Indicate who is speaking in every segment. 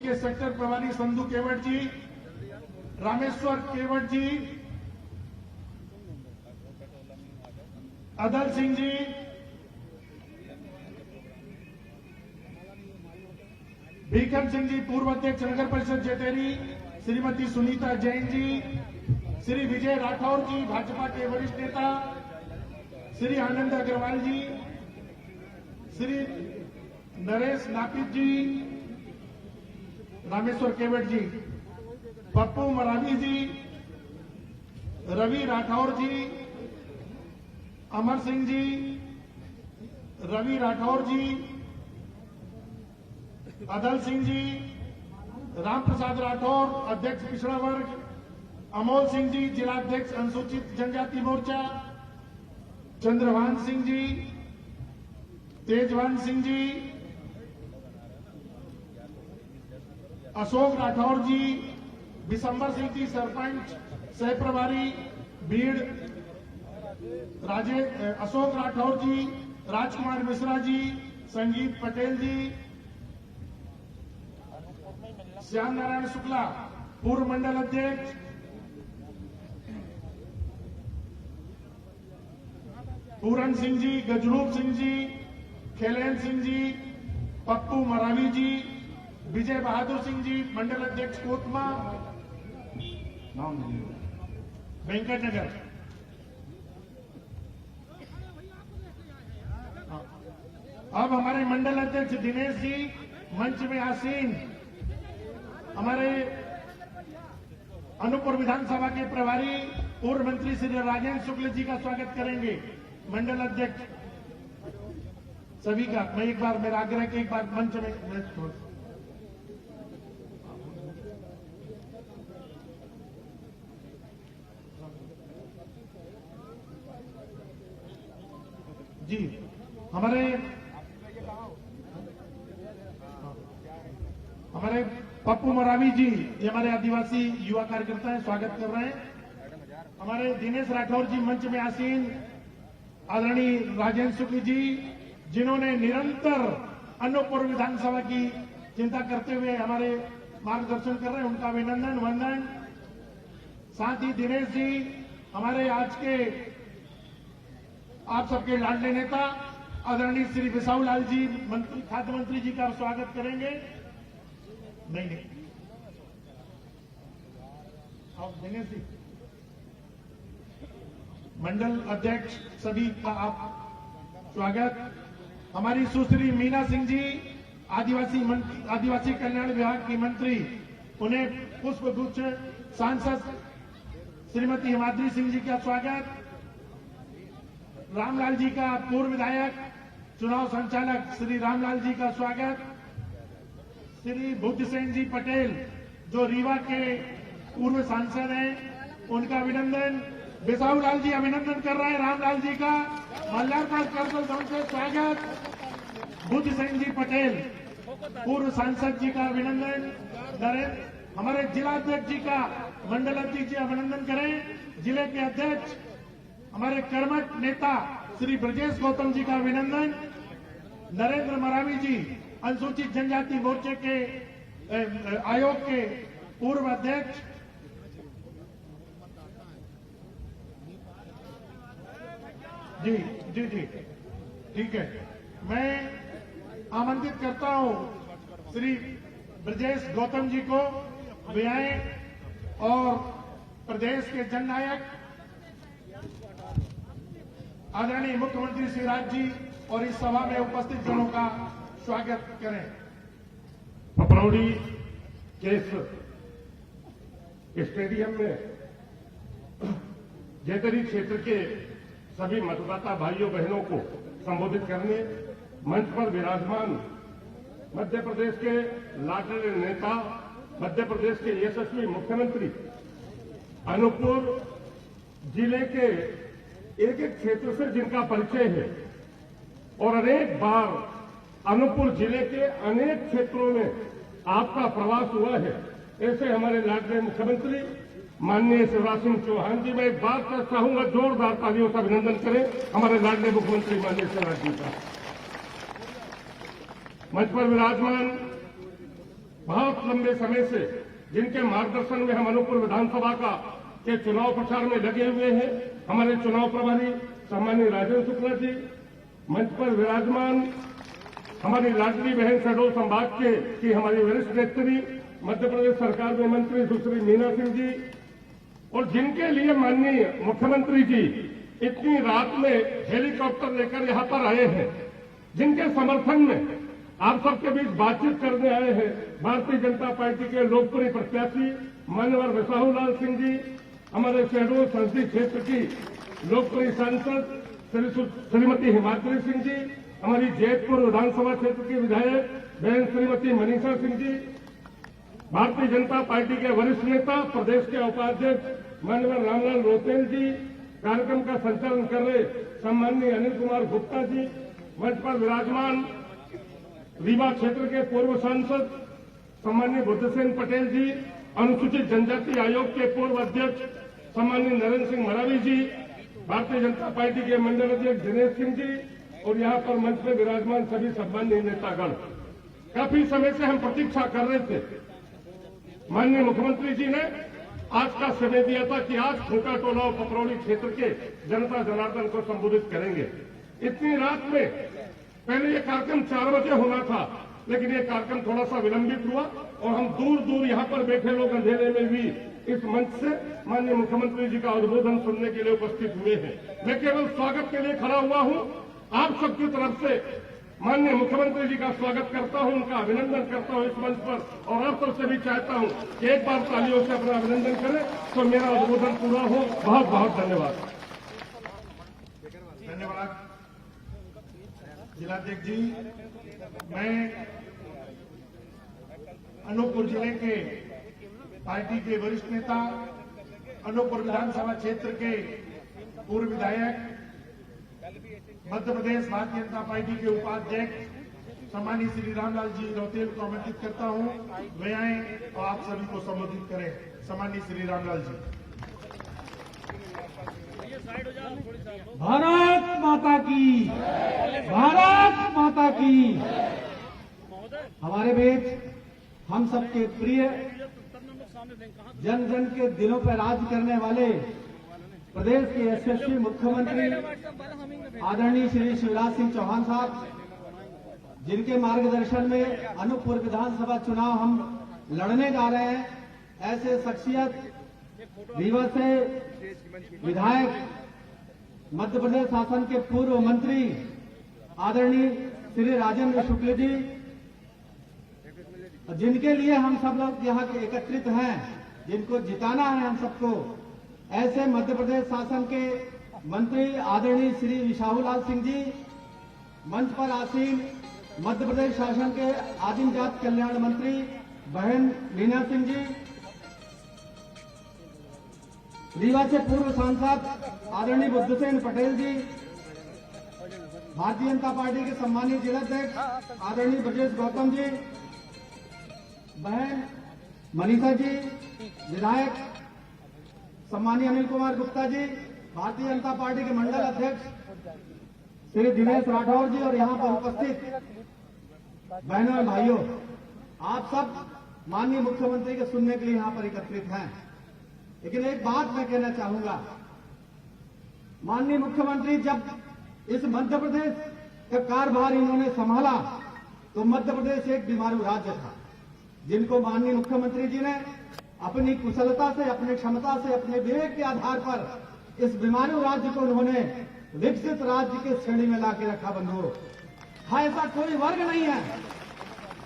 Speaker 1: के सेक्टर प्रभारी संधू केवट जी, रामेश्वर केवट जी, अदल सिंह जी, भीखम सिंह जी, पूर्व अध्यक्ष नगर परिषद जेतेरी, श्रीमती सुनीता जैन जी, श्री विजय राठौर जी, भाजपा के वरिष्ठ नेता, श्री आनंद अग्रवाल जी, श्री नरेश नापित जी, रामेश्वर केवट जी, पप्पू मरावी जी, रवि राठौर जी, अमर सिंह जी, रवि राठौर जी, अदल सिंह जी, राम प्रसाद राठौर अध्यक्ष पिछड़ा वर्ग, अमोल सिंह जी जिलाध्यक्ष अनुसूचित जनजाति मोर्चा, चंद्रभान सिंह जी, तेजवान सिंह जी, अशोक राठौर जी, बिशंबर सिंह जी सरपंच सह प्रभारी भीड़, अशोक राठौर जी, राजकुमार मिश्रा जी, संगीत पटेल जी, श्याम नारायण शुक्ला पूर्व मंडल अध्यक्ष, पूरन सिंह जी, गजरूप सिंह जी, खेलेन सिंह जी, पप्पू मरावी जी, विजय बहादुर सिंह जी मंडल अध्यक्ष कोतमा, वेंकट नगर। अब हमारे मंडल अध्यक्ष दिनेश जी मंच में आसीन, हमारे अनूपपुर विधानसभा के प्रभारी पूर्व मंत्री श्री राजेंद्र शुक्ल जी का स्वागत करेंगे। मंडल अध्यक्ष सभी का मैं एक बार मेरा आग्रह कि एक बार मंच में जी हमारे पप्पू मरावी जी, ये हमारे आदिवासी युवा कार्यकर्ता हैं, स्वागत कर रहे हैं। हमारे दिनेश राठौर जी मंच में आसीन, आदरणीय राजेंद्र शुक्ल जी जिन्होंने निरंतर अनूपपुर विधानसभा की चिंता करते हुए हमारे मार्गदर्शन कर रहे हैं, उनका अभिनंदन वंदन। साथ ही दिनेश जी हमारे आज के आप सबके लाडले नेता आदरणीय श्री बिसाऊ लाल जी मंत्री खाद्य मंत्री जी का स्वागत करेंगे। नहीं आप दिनेश जी मंडल अध्यक्ष सभी का आप स्वागत। हमारी सुश्री मीना सिंह जी आदिवासी कल्याण विभाग की मंत्री, उन्हें पुष्प गुच्छ। सांसद श्रीमती हिमाद्री सिंह जी का स्वागत। रामलाल जी का पूर्व विधायक चुनाव संचालक श्री रामलाल जी का स्वागत। श्री बुद्धसेन जी पटेल जो रीवा के पूर्व सांसद हैं, उनका अभिनंदन। बिसाऊ लाल जी अभिनंदन कर रहे हैं रामलाल जी का। मल्हारपुर करगिल गांव से स्वागत। बुद्धसेन जी पटेल पूर्व सांसद जी का अभिनंदन। नरेंद्र हमारे जिला अध्यक्ष जी का मंडल अध्यक्ष जी अभिनंदन करें। जिले के अध्यक्ष हमारे कर्मठ नेता श्री ब्रजेश गौतम जी का अभिनंदन। नरेंद्र मरावी जी अनुसूचित जनजाति मोर्चे के आयोग के पूर्व अध्यक्ष। जी जी जी ठीक है, मैं आमंत्रित करता हूं श्री ब्रजेश गौतम जी को, वे आए और प्रदेश के जननायक आदरणीय मुख्यमंत्री श्री राज जी और इस सभा में उपस्थित जनों का स्वागत करें।
Speaker 2: पपरौड़ी के स्टेडियम में जेतरी क्षेत्र के सभी मतदाता भाइयों बहनों को संबोधित करने मंच पर विराजमान मध्य प्रदेश के लाडले नेता, मध्य प्रदेश के यशस्वी मुख्यमंत्री, अनूपपुर जिले के एक एक क्षेत्र से जिनका परिचय है और अनेक बार अनूपपुर जिले के अनेक क्षेत्रों में आपका प्रवास हुआ है, ऐसे हमारे लाडले मुख्यमंत्री माननीय शिवराज सिंह चौहान जी, मैं एक बात कर चाहूंगा, जोरदार तालियों से अभिनंदन करें हमारे लाडले मुख्यमंत्री माननीय शिवराज जी का। मंच पर विराजमान बहुत लंबे समय से जिनके मार्गदर्शन में हम अनूपपुर विधानसभा के चुनाव प्रचार में लगे हुए हैं, हमारे चुनाव प्रभारी सम्माननीय राजेंद्र शुक्ला जी, मंच पर विराजमान हमारी लाडली बहन शहडोल संभाग की हमारी वरिष्ठ नेत्री, मध्य प्रदेश सरकार में मंत्री सुश्री मीना सिंह जी, और जिनके लिए माननीय मुख्यमंत्री जी इतनी रात में हेलीकॉप्टर लेकर यहां पर आए हैं, जिनके समर्थन में आप सबके बीच बातचीत करने आए हैं भारतीय जनता पार्टी के लोकप्रिय प्रत्याशी माननीय विशाहू लाल सिंह जी, हमारे शहडोल संसदीय क्षेत्र की लोकप्रिय सांसद श्रीमती हिमाद्री सिंह जी, हमारी जैतपुर विधानसभा क्षेत्र की विधायक बहन श्रीमती मनीषा सिंह जी, भारतीय जनता पार्टी के वरिष्ठ नेता प्रदेश के उपाध्यक्ष माननीय रामलाल रोतेल जी, कार्यक्रम का संचालन कर रहे सम्माननीय अनिल कुमार गुप्ता जी, मंच पर विराजमान रीवा क्षेत्र के पूर्व सांसद सम्माननीय बुद्धसेन पटेल जी, अनुसूचित जनजाति आयोग के पूर्व अध्यक्ष सम्माननीय नरेंद्र सिंह मरावी जी, भारतीय जनता पार्टी के मंडल अध्यक्ष दिनेश सिंह जी, और यहां पर मंच में विराजमान सभी सम्माननीय नेतागण। काफी समय से हम प्रतीक्षा कर रहे थे, माननीय मुख्यमंत्री जी ने आज का समय दिया था कि आज खूंटा टोला और पपरौली क्षेत्र के जनता जनार्दन को संबोधित करेंगे। इतनी रात में पहले ये कार्यक्रम 4 बजे होना था, लेकिन ये कार्यक्रम थोड़ा सा विलंबित हुआ और हम दूर दूर यहां पर बैठे लोग अंधेरे में भी इस मंच से माननीय मुख्यमंत्री जी का उद्बोधन सुनने के लिए उपस्थित हुए हैं। मैं केवल स्वागत के लिए खड़ा हुआ हूं। आप सबकी तरफ से माननीय मुख्यमंत्री जी का स्वागत करता हूं, उनका अभिनंदन करता हूं इस मंच पर, और आप सबसे भी चाहता हूं कि एक बार तालियों से अपना अभिनंदन करें तो मेरा उद्बोधन पूरा हो। बहुत बहुत धन्यवाद।
Speaker 1: धन्यवाद जिलाध्यक्ष जी। मैं अनूपपुर जिले के पार्टी के वरिष्ठ नेता, अनूपपुर विधानसभा क्षेत्र के पूर्व विधायक, मध्य प्रदेश भारतीय जनता पार्टी के उपाध्यक्ष सम्मानित श्री रामलाल जी रोतेल को आमंत्रित करता हूं, वे आए और आप सभी को संबोधित करें। सम्मानित श्री रामलाल जी।
Speaker 3: भारत माता की, भारत माता की। हमारे बीच हम सबके प्रिय, जन जन के दिलों पर राज करने वाले प्रदेश के यशस्वी मुख्यमंत्री आदरणीय श्री शिवराज सिंह चौहान साहब, जिनके मार्गदर्शन में अनूपपुर विधानसभा चुनाव हम लड़ने जा रहे हैं, ऐसे शख्सियत रीवा से विधायक, मध्य प्रदेश शासन के पूर्व मंत्री आदरणीय श्री राजेंद्र शुक्ल जी, जिनके लिए हम सब लोग यहाँ के एकत्रित हैं, जिनको जिताना है हम सबको, ऐसे मध्य प्रदेश शासन के मंत्री आदरणीय श्री विशाहू लाल सिंह जी, मंच पर आसीन मध्य प्रदेश शासन के आदिम जाति कल्याण मंत्री बहन मीना सिंह जी, रीवा से पूर्व सांसद आदरणीय बुद्धसेन पटेल जी, भारतीय जनता पार्टी के सम्मानित जिलाध्यक्ष आदरणीय ब्रजेश गौतम जी, बहन मनीषा जी, विधायक सम्मानीय अनिल कुमार गुप्ता जी, भारतीय जनता पार्टी के मंडल अध्यक्ष श्री दिनेश राठौर जी, और यहां पर उपस्थित बहनों और भाइयों, आप सब माननीय मुख्यमंत्री के सुनने के लिए यहां पर एकत्रित हैं। लेकिन एक बात मैं कहना चाहूंगा, माननीय मुख्यमंत्री जब इस मध्य प्रदेश का कार्यभार इन्होंने संभाला तो मध्य प्रदेश एक बीमारू राज्य था, जिनको माननीय मुख्यमंत्री जी ने अपनी कुशलता से, अपनी क्षमता से, अपने विवेक के आधार पर इस बीमारू राज्य को उन्होंने विकसित राज्य के श्रेणी में लाके रखा। बंधुओं, ऐसा कोई वर्ग नहीं है,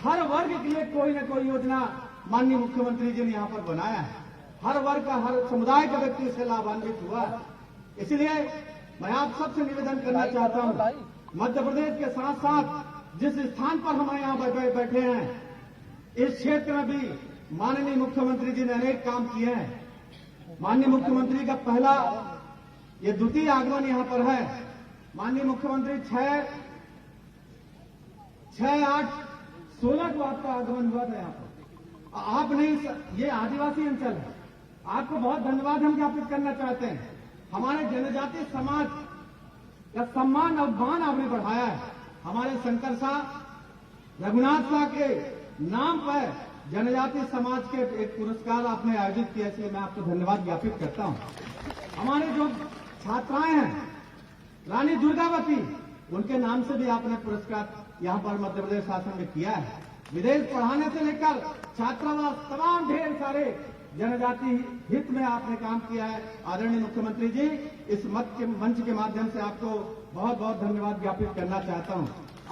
Speaker 3: हर वर्ग के लिए कोई न कोई योजना माननीय मुख्यमंत्री जी ने यहां पर बनाया है। हर वर्ग का, हर समुदाय का व्यक्ति इससे लाभान्वित हुआ है। इसलिए मैं आप सबसे निवेदन करना चाहता हूं, मध्य प्रदेश के साथ साथ जिस स्थान पर हम यहां बैठे हैं, इस क्षेत्र में भी माननीय मुख्यमंत्री जी ने अनेक काम किए हैं। माननीय मुख्यमंत्री का पहला, ये द्वितीय आगमन यहां पर है। माननीय मुख्यमंत्री 6-8-16 को आपका आगमन हुआ था यहां पर। आप नहीं, ये आदिवासी अंचल है, आपको बहुत धन्यवाद हम ज्ञापित करना चाहते हैं। हमारे जनजातीय समाज का सम्मान और मान आपने बढ़ाया है। हमारे शंकर शाह, रघुनाथ शाह के नाम पर जनजाति समाज के एक पुरस्कार आपने आयोजित किया, इसलिए मैं आपको धन्यवाद ज्ञापित करता हूं। हमारे जो छात्राएं हैं रानी दुर्गावती, उनके नाम से भी आपने पुरस्कार यहां पर मध्य प्रदेश शासन में किया है। विदेश पढ़ाने से लेकर छात्रावास, तमाम ढेर सारे जनजाति हित में आपने काम किया है। आदरणीय मुख्यमंत्री जी, इस मंच के माध्यम से आपको बहुत बहुत धन्यवाद ज्ञापित करना चाहता हूं।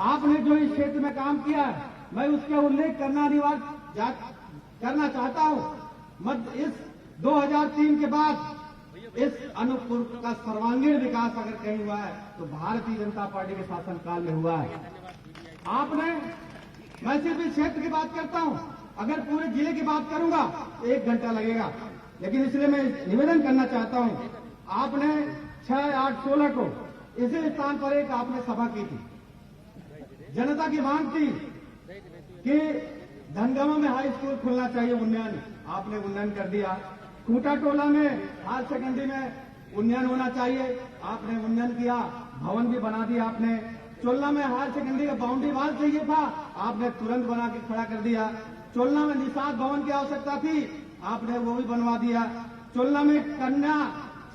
Speaker 3: आपने जो इस क्षेत्र में काम किया है, मैं उसका उल्लेख करना अनिवार्य करना चाहता हूं। इस 2003 के बाद इस अनूपपुर का सर्वांगीण विकास अगर कहीं हुआ है तो भारतीय जनता पार्टी के शासनकाल में हुआ है। आपने, मैं सिर्फ इस क्षेत्र की बात करता हूं, अगर पूरे जिले की बात करूंगा 1 घंटा लगेगा, लेकिन इसलिए मैं निवेदन करना चाहता हूं। आपने 6, 8, 16 को इसी स्थान पर एक आपने सभा की थी। जनता की मांग थी कि धनगामा में हाई स्कूल खुलना चाहिए, उन्नयन, आपने उन्नयन कर दिया। खूंटा टोला में हायर सेकेंडरी में उन्नयन होना चाहिए, आपने उन्नयन किया, भवन भी बना दिया आपने। चोलना में हायर सेकेंडरी का बाउंड्री वाल चाहिए था, आपने तुरंत बना के खड़ा कर दिया। चोलना में निषाद भवन की आवश्यकता थी, आपने वो भी बनवा दिया। चोलना में कन्या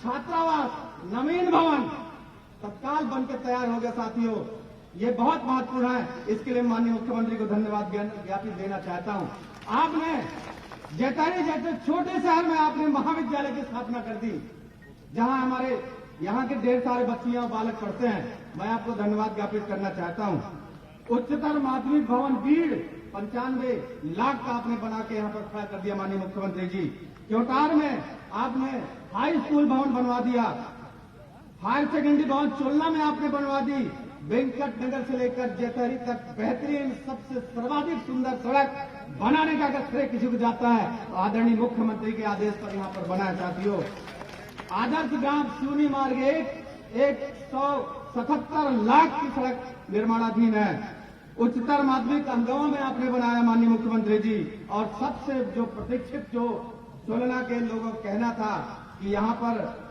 Speaker 3: छात्रावास नवीन भवन तत्काल बनकर तैयार हो गया। साथियों, ये बहुत महत्वपूर्ण है, इसके लिए माननीय मुख्यमंत्री को धन्यवाद ज्ञापित देना चाहता हूं। आपने जैतारी जैसे छोटे शहर में आपने महाविद्यालय की स्थापना कर दी, जहां हमारे यहां के ढेर सारे बच्चियां और बालक पढ़ते हैं। मैं आपको धन्यवाद ज्ञापित करना चाहता हूं। उच्चतर माध्यमिक भवन बीड़ 95 लाख का आपने बना के यहां पर खड़ा कर दिया माननीय मुख्यमंत्री जी। क्योटार में आपने हाई स्कूल भवन बनवा दिया, हायर सेकेंडरी भवन चोलना में आपने बनवा दी। वेंकट नगर से लेकर जैतहरी तक बेहतरीन, सबसे सर्वाधिक सुंदर सड़क बनाने का अगर श्रेय किसी को जाता है तो आदरणीय मुख्यमंत्री के आदेश पर यहां पर बना है। साथियों, आदर्श ग्राम सिवनी मार्ग 177 लाख की सड़क निर्माणाधीन है। उच्चतर माध्यमिक अंगवा में आपने बनाया माननीय मुख्यमंत्री जी। और सबसे जो प्रतीक्षित, जो चोलना के लोगों को कहना था कि यहां पर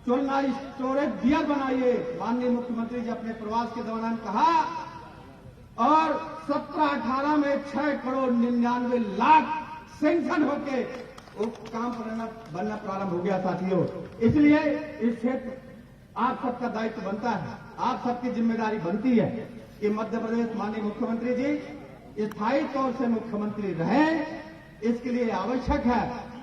Speaker 3: चोलना स्टोरेज बियर बनाइए, माननीय मुख्यमंत्री जी अपने प्रवास के दौरान कहा, और 17-18 में 6 करोड़ 99 लाख सैंक्शन होके वो काम बनना प्रारंभ हो गया। साथियों, इसलिए इस क्षेत्र आप सबका दायित्व बनता है, आप सबकी जिम्मेदारी बनती है कि मध्य प्रदेश माननीय मुख्यमंत्री जी स्थायी तौर से मुख्यमंत्री रहे। इसके लिए आवश्यक है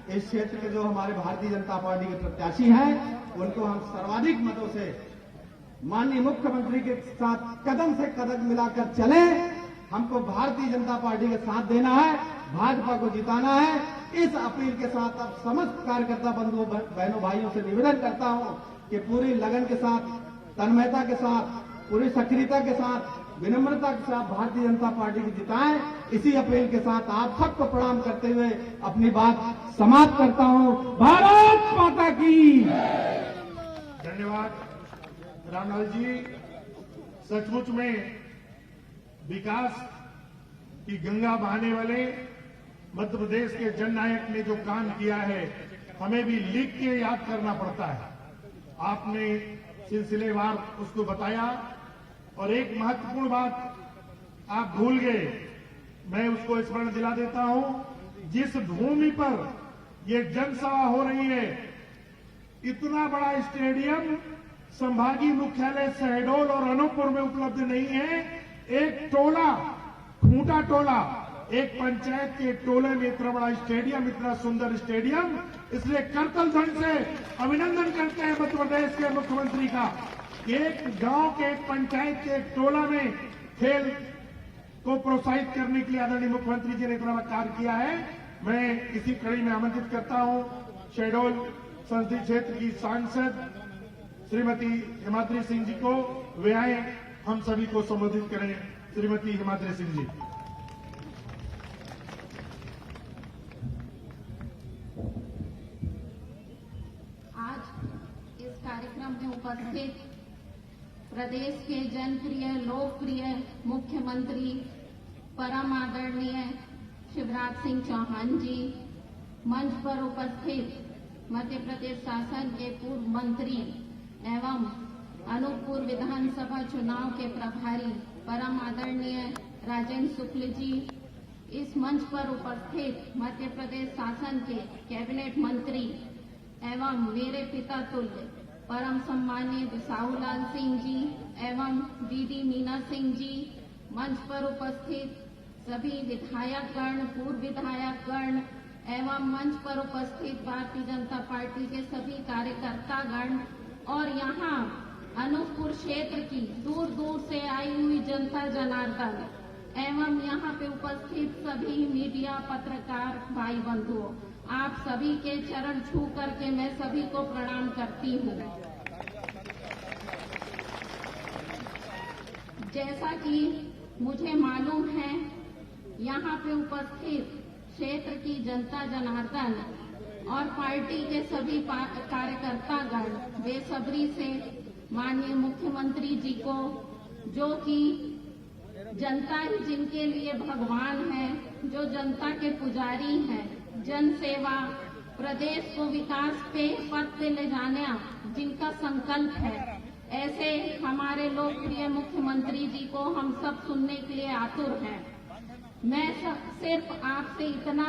Speaker 3: इस क्षेत्र के जो हमारे भारतीय जनता पार्टी के प्रत्याशी हैं, उनको हम सर्वाधिक मतों से माननीय मुख्यमंत्री के साथ कदम से कदम मिलाकर चलें। हमको भारतीय जनता पार्टी के साथ देना है, भाजपा को जिताना है। इस अपील के साथ अब समस्त कार्यकर्ता बंधुओं बहनों भाइयों से निवेदन करता हूं कि पूरी लगन के साथ, तन्मयता के साथ, पूरी सक्रियता के साथ, विनम्रता के साथ भारतीय जनता पार्टी को जिताएं। इसी अपील के साथ आप सबको प्रणाम करते हुए अपनी बात समाप्त करता हूं। भारत माता की
Speaker 1: धन्यवाद रामलाल जी। सचमुच में विकास की गंगा बहाने वाले मध्य प्रदेश के जननायक ने जो काम किया है, हमें भी लिख के याद करना पड़ता है। आपने सिलसिलेवार उसको बताया, और एक महत्वपूर्ण बात आप भूल गए, मैं उसको स्मरण दिला देता हूं। जिस भूमि पर ये जनसभा हो रही है, इतना बड़ा स्टेडियम संभागीय मुख्यालय शहडोल और अनूपपुर में उपलब्ध नहीं है। एक टोला, खूंटा टोला, एक पंचायत के टोले में इतना बड़ा स्टेडियम, इतना सुंदर स्टेडियम, इसलिए करतल ध्वनि से अभिनंदन करते हैं मध्य प्रदेश के मुख्यमंत्री का। एक गांव के, एक पंचायत के, एक टोला में खेल को प्रोत्साहित करने के लिए आदरणीय मुख्यमंत्री जी ने इतना बड़ा कार्य किया है। मैं इसी कड़ी में आमंत्रित करता हूं शहडोल संसदीय क्षेत्र की सांसद श्रीमती हिमाद्री सिंह जी को। वे आए, हम सभी को संबोधित करें। श्रीमती हिमाद्री सिंह जी।
Speaker 4: आज इस कार्यक्रम में उपस्थित प्रदेश के जनप्रिय, लोकप्रिय मुख्यमंत्री परम आदरणीय शिवराज सिंह चौहान जी, मंच पर उपस्थित मध्य प्रदेश शासन के पूर्व मंत्री एवं अनूपपुर विधानसभा चुनाव के प्रभारी परम आदरणीय राजेंद्र शुक्ल जी, इस मंच पर उपस्थित मध्य प्रदेश शासन के कैबिनेट मंत्री एवं मेरे पिता तुल्य परम सम्मानीय बिसाहूलाल सिंह जी एवं दीदी मीना सिंह जी, मंच पर उपस्थित सभी विधायकगण, पूर्व विधायकगण एवं मंच पर उपस्थित भारतीय जनता पार्टी के सभी कार्यकर्तागण और यहाँ अनूपपुर क्षेत्र की दूर दूर से आई हुई जनता जनार्दन एवं यहाँ पे उपस्थित सभी मीडिया पत्रकार भाई बंधुओं, आप सभी के चरण छू करके मैं सभी को प्रणाम करती हूँ। जैसा कि मुझे मालूम है, यहाँ पे उपस्थित क्षेत्र की जनता जनार्दन और पार्टी के सभी कार्यकर्तागण बेसब्री से माननीय मुख्यमंत्री जी को, जो कि जनता ही जिनके लिए भगवान है, जो जनता के पुजारी हैं, जन सेवा, प्रदेश को विकास पे पथ पे ले जाने जिनका संकल्प है, ऐसे हमारे लोकप्रिय मुख्यमंत्री जी को हम सब सुनने के लिए आतुर हैं। मैं सिर्फ आपसे इतना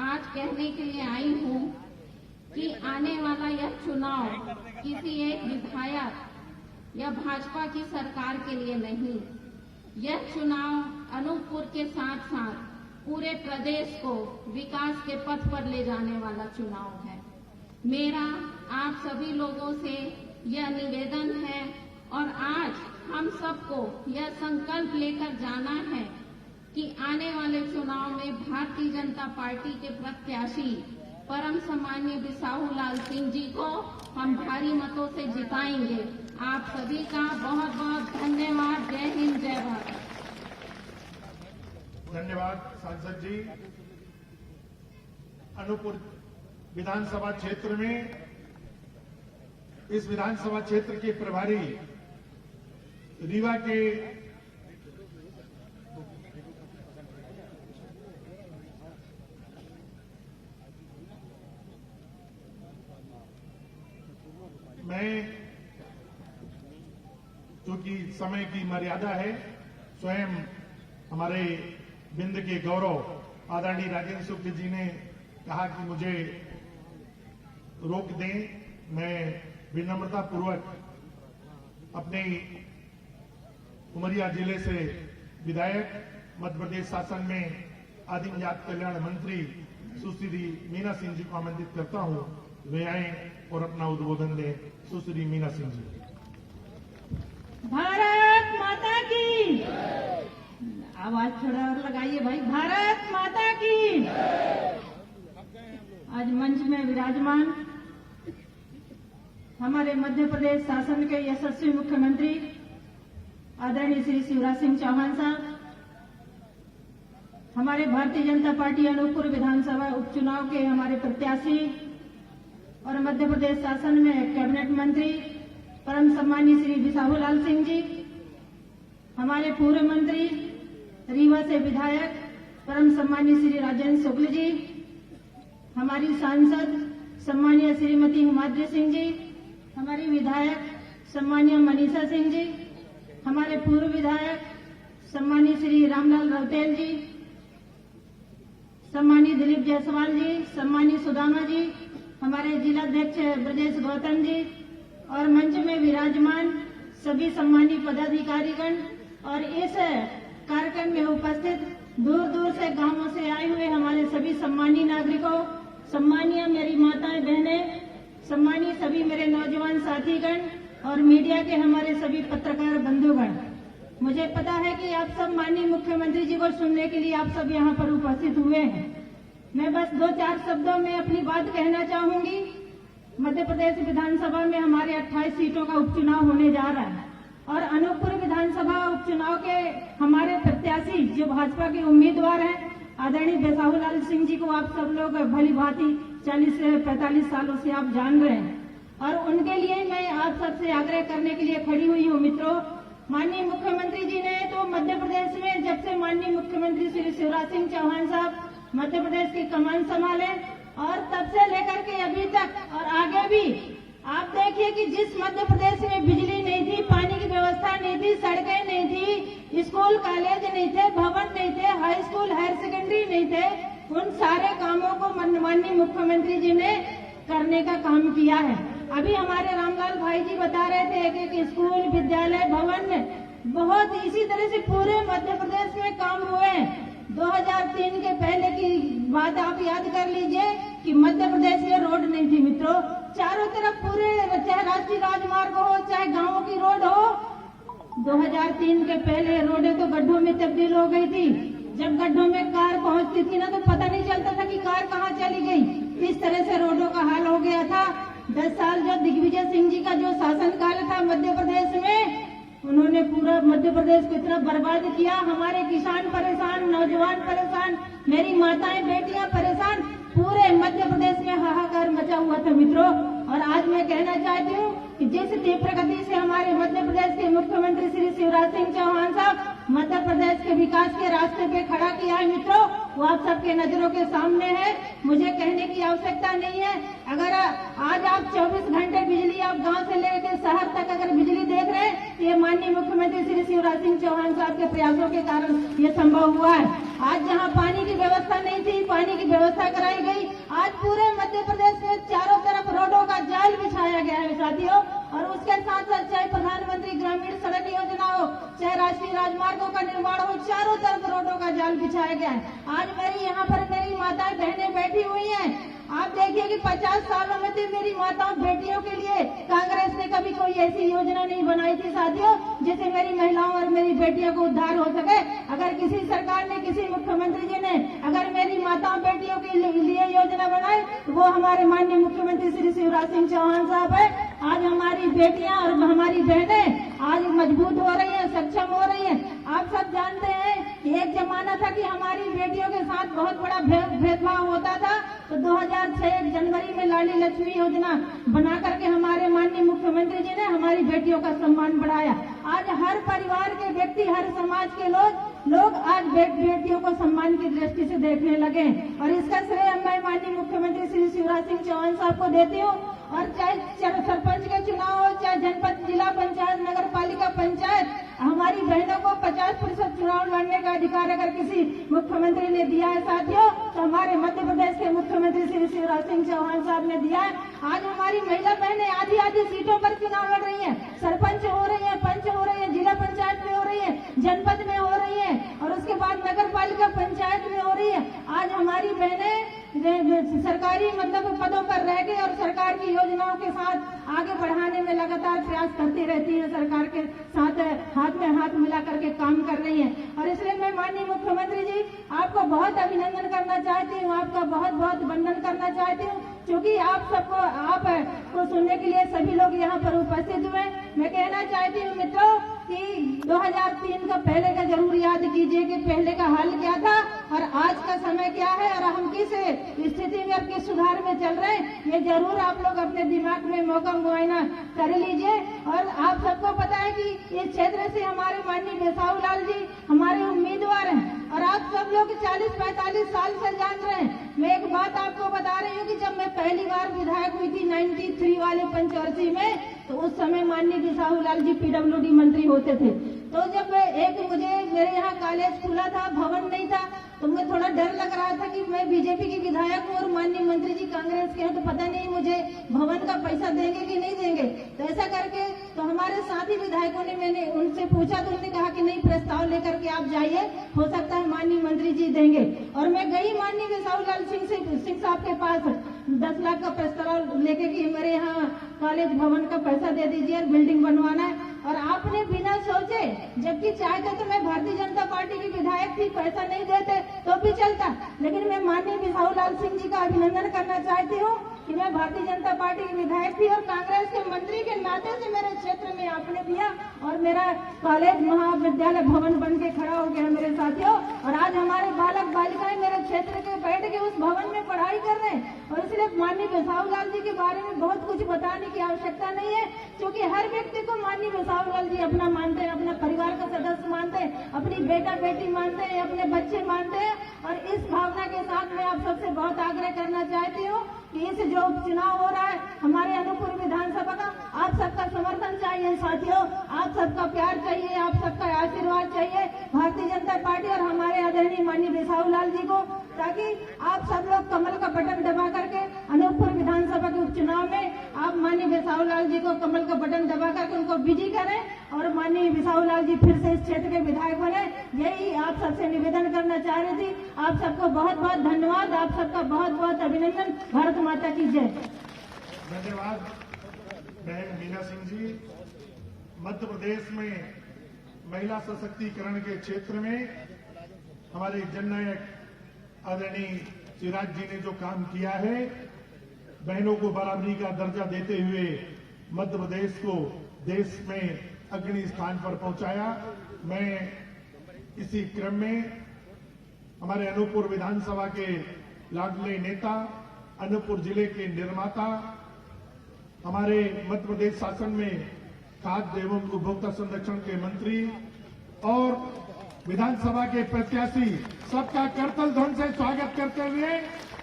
Speaker 4: आज कहने के लिए आई हूँ कि आने वाला यह चुनाव किसी एक विधायक या भाजपा की सरकार के लिए नहीं, यह चुनाव अनूपपुर के साथ साथ पूरे प्रदेश को विकास के पथ पर ले जाने वाला चुनाव है। मेरा आप सभी लोगों से यह निवेदन है और आज हम सबको यह संकल्प लेकर जाना है कि आने वाले चुनाव में भारतीय जनता पार्टी के प्रत्याशी परम सम्मानीय बिसाहूलाल सिंह जी को हम भारी मतों से जिताएंगे। आप सभी का बहुत बहुत धन्यवाद। जय हिंद, जय भारत।
Speaker 1: धन्यवाद सांसद जी। अनूपपुर विधानसभा क्षेत्र में, इस विधानसभा क्षेत्र के प्रभारी रीवा के मैं, चूंकि समय की मर्यादा है, स्वयं हमारे बिंद के गौरव आदरणीय राजेंद्र शुक्ल जी ने कहा कि मुझे रोक दें। मैं विनम्रता पूर्वक अपने उमरिया जिले से विधायक, मध्य प्रदेश शासन में आदिम जाति कल्याण मंत्री सुश्री मीना सिंह जी को आमंत्रित करता हूं, वे आए और अपना उद्बोधन दें। सुश्री मीना सिंह जी।
Speaker 5: भारत माता की आवाज थोड़ा और लगाइए भाई। भारत माता की। आज मंच में विराजमान हमारे मध्य प्रदेश शासन के यशस्वी मुख्यमंत्री आदरणीय श्री शिवराज सिंह चौहान साहब, हमारे भारतीय जनता पार्टी अनूपपुर विधानसभा उपचुनाव के हमारे प्रत्याशी और मध्य प्रदेश शासन में कैबिनेट मंत्री परम सम्मानीय श्री बिसाहूलाल सिंह जी, हमारे पूर्व मंत्री रीवा से विधायक परम सम्मानीय श्री राजेंद्र शुक्ल जी, हमारी सांसद सम्मानीय श्रीमती हिमाद्री सिंह जी, हमारी विधायक सम्मानीय मनीषा सिंह जी, हमारे पूर्व विधायक सम्मानीय श्री रामलाल रौतेल जी, सम्मानीय दिलीप जायसवाल जी, सम्मानीय सुदामा जी, हमारे जिलाध्यक्ष ब्रजेश गौतम जी और मंच में विराजमान सभी सम्मानीय पदाधिकारीगण और इस कार्यक्रम में उपस्थित दूर दूर से गांवों से आए हुए हमारे सभी सम्मानीय नागरिकों, सम्मानीय मेरी माताएं बहनें, सम्मानीय सभी मेरे नौजवान साथीगण और मीडिया के हमारे सभी पत्रकार बंधुगण, मुझे पता है कि आप सब माननीय मुख्यमंत्री जी को सुनने के लिए आप सब यहाँ पर उपस्थित हुए हैं। मैं बस 2-4 शब्दों में अपनी बात कहना चाहूंगी। मध्य प्रदेश विधानसभा में हमारे 28 सीटों का उपचुनाव होने जा रहा है और अनूपपुर विधानसभा उपचुनाव के हमारे प्रत्याशी जो भाजपा के उम्मीदवार हैं आदरणीय बिसाहूलाल सिंह जी को आप सब लोग भली भांति 40 से 45 सालों से आप जान रहे हैं और उनके लिए मैं आप सबसे आग्रह करने के लिए खड़ी हुई हूँ। मित्रों, माननीय मुख्यमंत्री जी ने तो मध्य प्रदेश में जब से माननीय मुख्यमंत्री श्री शिवराज सिंह चौहान साहब मध्य प्रदेश की कमान संभाले और तब से लेकर के अभी तक और आगे भी आप देखिए कि जिस मध्य प्रदेश में बिजली नहीं थी, पानी की व्यवस्था नहीं थी, सड़कें नहीं थी, स्कूल कॉलेज नहीं थे, भवन नहीं थे, हाई स्कूल हायर सेकेंडरी नहीं थे। उन सारे कामों को माननीय मुख्यमंत्री जी ने करने का काम किया है। अभी हमारे रामलाल भाई जी बता रहे थे एक एक स्कूल, विद्यालय, भवन बहुत इसी तरह से पूरे मध्य प्रदेश में काम हुए हैं। 2003 के पहले की बात आप याद कर लीजिए कि मध्य प्रदेश में रोड नहीं थी मित्रों। चारों तरफ पूरे, चाहे राष्ट्रीय राजमार्ग हो, चाहे गांवों की रोड हो, 2003 के पहले रोडें तो गड्ढों में तब्दील हो गई थी। जब गड्ढों में कार पहुंचती थी ना तो पता नहीं चलता था कि कार कहाँ चली गई। इस तरह से रोडों का हाल हो गया था। 10 साल जो दिग्विजय सिंह जी का जो शासनकाल था मध्य प्रदेश में, उन्होंने पूरा मध्य प्रदेश को इतना बर्बाद किया। हमारे किसान परेशान, नौजवान परेशान, मेरी माताएं बेटियां परेशान, पूरे मध्य प्रदेश में हाहाकार मचा हुआ था मित्रों। और आज मैं कहना चाहती हूँ कि जिस तीव्र गति से हमारे मध्य प्रदेश के मुख्यमंत्री श्री शिवराज सिंह चौहान साहब मध्य प्रदेश के विकास के रास्ते पे खड़ा किया है मित्रों, वो आप सबके नजरों के सामने है। मुझे कहने की आवश्यकता नहीं है। अगर आज आप 24 घंटे बिजली आप गांव से लेकर शहर तक अगर बिजली देख रहे हैं, ये माननीय मुख्यमंत्री श्री शिवराज सिंह चौहान साहब के प्रयासों के कारण ये संभव हुआ है। आज जहां पानी की व्यवस्था नहीं थी, पानी की व्यवस्था कराई गई। आज पूरे मध्य प्रदेश में चारों तरफ रोडों का जाल बिछाया गया है साथियों। और उसके साथ साथ चाहे प्रधानमंत्री ग्रामीण सड़क योजना हो, चाहे राष्ट्रीय राजमार्गों का निर्माण हो, चारों तरफ रोडों का जाल बिछाया गया है। आज मेरी यहाँ पर मेरी माताएं बहनें बैठी हुई हैं। आप देखिए कि 50 सालों में तो मेरी माताओं बेटियों के लिए कांग्रेस ने कभी कोई ऐसी योजना नहीं बनाई थी साथियों, जिससे मेरी महिलाओं और मेरी बेटियों को उद्धार हो सके। अगर किसी सरकार ने, किसी मुख्यमंत्री जी ने अगर मेरी माताओं बेटियों के लिए योजना बनाई तो वो हमारे माननीय मुख्यमंत्री श्री शिवराज सिंह चौहान साहब है। आज हमारी बेटियां और हमारी बहनें आज मजबूत हो रही हैं, सक्षम हो रही हैं। आप सब जानते हैं कि एक जमाना था कि हमारी बेटियों के साथ बहुत बड़ा भेदभाव होता था। तो 2006 जनवरी में लाडली लक्ष्मी योजना बना करके हमारे माननीय मुख्यमंत्री जी ने हमारी बेटियों का सम्मान बढ़ाया। आज हर परिवार के व्यक्ति, हर समाज के लोग आज बेटियों को सम्मान की दृष्टि से देखने लगे। और इसका श्रेय मैं माननीय मुख्यमंत्री श्री शिवराज सिंह चौहान साहब को देती हूँ। और चाहे सरपंच के चुनाव हो, चाहे जनपद, जिला पंचायत, नगर पालिका पंचायत, हमारी बहनों को 50% चुनाव लड़ने का अधिकार अगर किसी मुख्यमंत्री ने दिया है साथियों, तो हमारे मध्य प्रदेश के मुख्यमंत्री श्री शिवराज सिंह चौहान साहब ने दिया है। आज हमारी महिला बहनें आधी सीटों पर चुनाव लड़ रही है, सरपंच हो रही है, पंच हो रही है, जिला पंचायत में हो रही है, जनपद में हो रही है, और उसके बाद नगर पालिका पंचायत में हो रही है। आज हमारी बहनें सरकारी पदों पर रह के और सरकार की योजनाओं के साथ आगे बढ़ाने में लगातार प्रयास करती रहती है, सरकार के साथ हाथ में हाथ मिला करके काम कर रही है। और इसलिए मैं माननीय मुख्यमंत्री जी आपको बहुत अभिनंदन करना चाहती हूँ, आपका बहुत बहुत वंदन करना चाहती हूँ, क्योंकि आप को सुनने के लिए सभी लोग यहाँ पर उपस्थित हुए। मैं कहना चाहती हूँ मित्रों कि 2003 का पहले का जरूर याद कीजिए कि पहले का हाल क्या था और आज का समय क्या है और हम किस स्थिति में और किस सुधार में चल रहे हैं, ये जरूर आप लोग अपने दिमाग में मौका मुआयना कर लीजिए। और आप सबको पता है कि इस क्षेत्र से हमारे माननीय बिसाहू लाल जी हमारे उम्मीदवार हैं और आप सब लोग 40-45 साल से जान रहे हैं। मैं एक बात आपको बता रही हूँ कि जब मैं पहली बार विधायक हुई थी 93 वाले पंचवर्षीय में, तो उस समय माननीय बिसाहू लाल जी PWD मंत्री होते थे। तो जब मेरे यहाँ कॉलेज खुला था, भवन नहीं था, तो मुझे थोड़ा डर लग रहा था कि मैं बीजेपी की विधायक हूँ और माननीय मंत्री जी कांग्रेस के हैं, तो पता नहीं मुझे भवन का पैसा देंगे कि नहीं देंगे। तो ऐसा करके तो हमारे साथी विधायकों ने, मैंने उनसे पूछा तो उन्होंने कहा कि नहीं, प्रस्ताव लेकर के आप जाइए, हो सकता है माननीय मंत्री जी देंगे। और मैं गई माननीय बिसाहू लाल सिंह साहब के पास 10 लाख का प्रस्ताव लेके कि मेरे यहाँ कॉलेज भवन का पैसा दे दीजिए और बिल्डिंग बनवाना है। और आपने बिना सोचे, जबकि चाहते तो मैं भारतीय जनता पार्टी की विधायक थी, पैसा नहीं देते तो भी चलता, लेकिन मैं माननीय बिसाहू लाल सिंह जी का अभिनंदन करना चाहती हूँ कि मैं भारतीय जनता पार्टी की विधायक थी और कांग्रेस के मंत्री के नाते से मेरे क्षेत्र में आपने दिया और मेरा कॉलेज महाविद्यालय भवन बन के खड़ा हो गया मेरे साथियों। और आज हमारे बालक बालिकाएं मेरे क्षेत्र के बैठ के उस भवन में पढ़ाई कर रहे हैं। और इसलिए माननीय बिसाहू लाल जी के बारे में बहुत कुछ बताने की आवश्यकता नहीं है, क्योंकि हर व्यक्ति को माननीय बिसाहू लाल जी अपना मानते हैं, अपने परिवार का सदस्य मानते हैं, अपनी बेटा बेटी मानते हैं, अपने बच्चे मानते हैं। और इस भावना के साथ मैं आप सबसे बहुत आग्रह करना चाहती हूँ कि इस जो जो उपचुनाव हो रहा है हमारे अनूपपुर विधानसभा का, आप सबका समर्थन चाहिए साथियों, आप सबका प्यार चाहिए, आप सबका आशीर्वाद चाहिए भारतीय जनता पार्टी और हमारे आदरणीय माननीय बिसाहू लाल जी को, ताकि आप सब लोग कमल का बटन दबा करके अनूपपुर विधानसभा के उपचुनाव में आप माननीय बिसाहू लाल जी को कमल का बटन दबा करके उनको विजयी करें और माननीय बिसाहू लाल जी फिर से इस क्षेत्र के विधायक बने। यही आप सबसे निवेदन करना चाह रही थी। आप सबको बहुत बहुत धन्यवाद, आप सबका बहुत बहुत अभिनंदन। भारत माता की जय।
Speaker 1: धन्यवाद बहन मीना सिंह जी। मध्य प्रदेश में महिला सशक्तिकरण के क्षेत्र में हमारे जननायक आदरणीय चिराग जी ने जो काम किया है, बहनों को बराबरी का दर्जा देते हुए मध्य प्रदेश को देश में अग्रणी स्थान पर पहुंचाया। मैं इसी क्रम में हमारे अनूपपुर विधानसभा के लाडले नेता, अनूपपुर जिले के निर्माता, हमारे मध्य प्रदेश शासन में खाद्य एवं उपभोक्ता संरक्षण के मंत्री और विधानसभा के प्रत्याशी सबका करतल ध्वनि से स्वागत करते हुए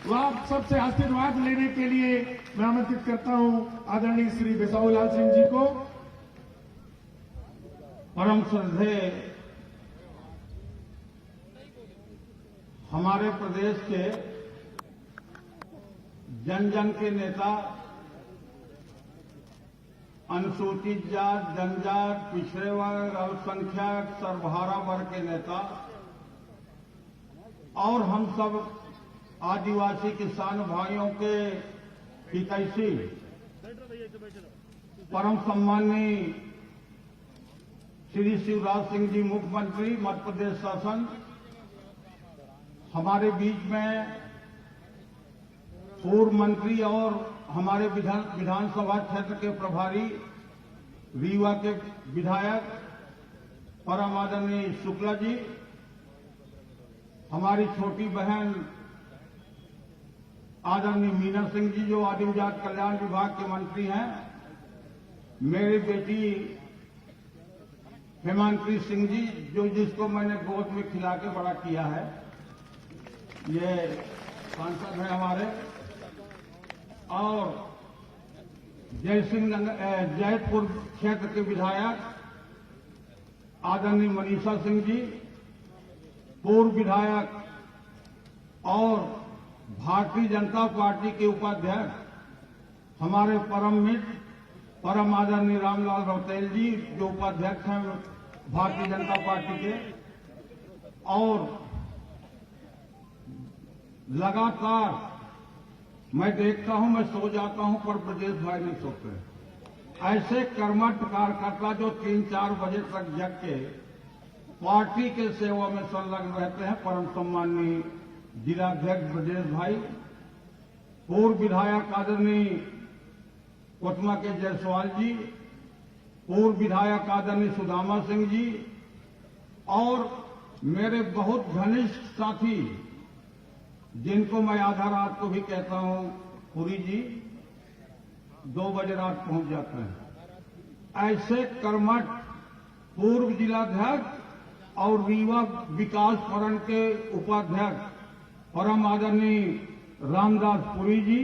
Speaker 1: वह आप सबसे आशीर्वाद लेने के लिए मैं आमंत्रित करता हूं आदरणीय श्री बिसाहू लाल सिंह जी को।
Speaker 6: परम श्रद्धेय हमारे प्रदेश के जन जन के नेता, अनुसूचित जात, जनजात, पिछड़े वर्ग, अल्पसंख्यक, सर्वहारा वर्ग के नेता और हम सब आदिवासी किसान भाइयों के हितैषी परम सम्माननीय श्री शिवराज सिंह जी मुख्यमंत्री मध्य प्रदेश शासन, हमारे बीच में पूर्व मंत्री और हमारे विधानसभा क्षेत्र के प्रभारी, रीवा के विधायक परम आदरणीय शुक्ला जी, हमारी छोटी बहन आदरणीय मीना सिंह जी जो आदिम जात कल्याण विभाग के मंत्री हैं, मेरी बेटी हेमांत्री सिंह जी जिसको मैंने गोद में खिला के बड़ा किया है, ये सांसद है हमारे, और जयपुर क्षेत्र के विधायक आदरणीय मनीषा सिंह जी, पूर्व विधायक और भारतीय जनता पार्टी के उपाध्यक्ष हमारे परम मित्र परम आदरणीय रामलाल रौतेल जी जो उपाध्यक्ष हैं भारतीय जनता पार्टी के, और लगातार मैं देखता हूं, मैं सो जाता हूं पर ब्रजेश भाई नहीं सोते। ऐसे कर्मठ कार्यकर्ता जो 3-4 बजे तक जग के पार्टी के सेवा में संलग्न रहते हैं, परम सम्माननीय जिलाध्यक्ष ब्रजेश भाई, पूर्व विधायक आदरणीय कोतमा के जायसवाल जी, पूर्व विधायक आदरणीय सुदामा सिंह जी, और मेरे बहुत घनिष्ठ साथी जिनको मैं आधा रात को भी कहता हूं, पुरी जी 2 बजे रात पहुंच जाते हैं। ऐसे कर्मठ पूर्व जिलाध्यक्ष और रीवा विकास फोरम के उपाध्यक्ष परम आदरणीय रामदास पुरी जी,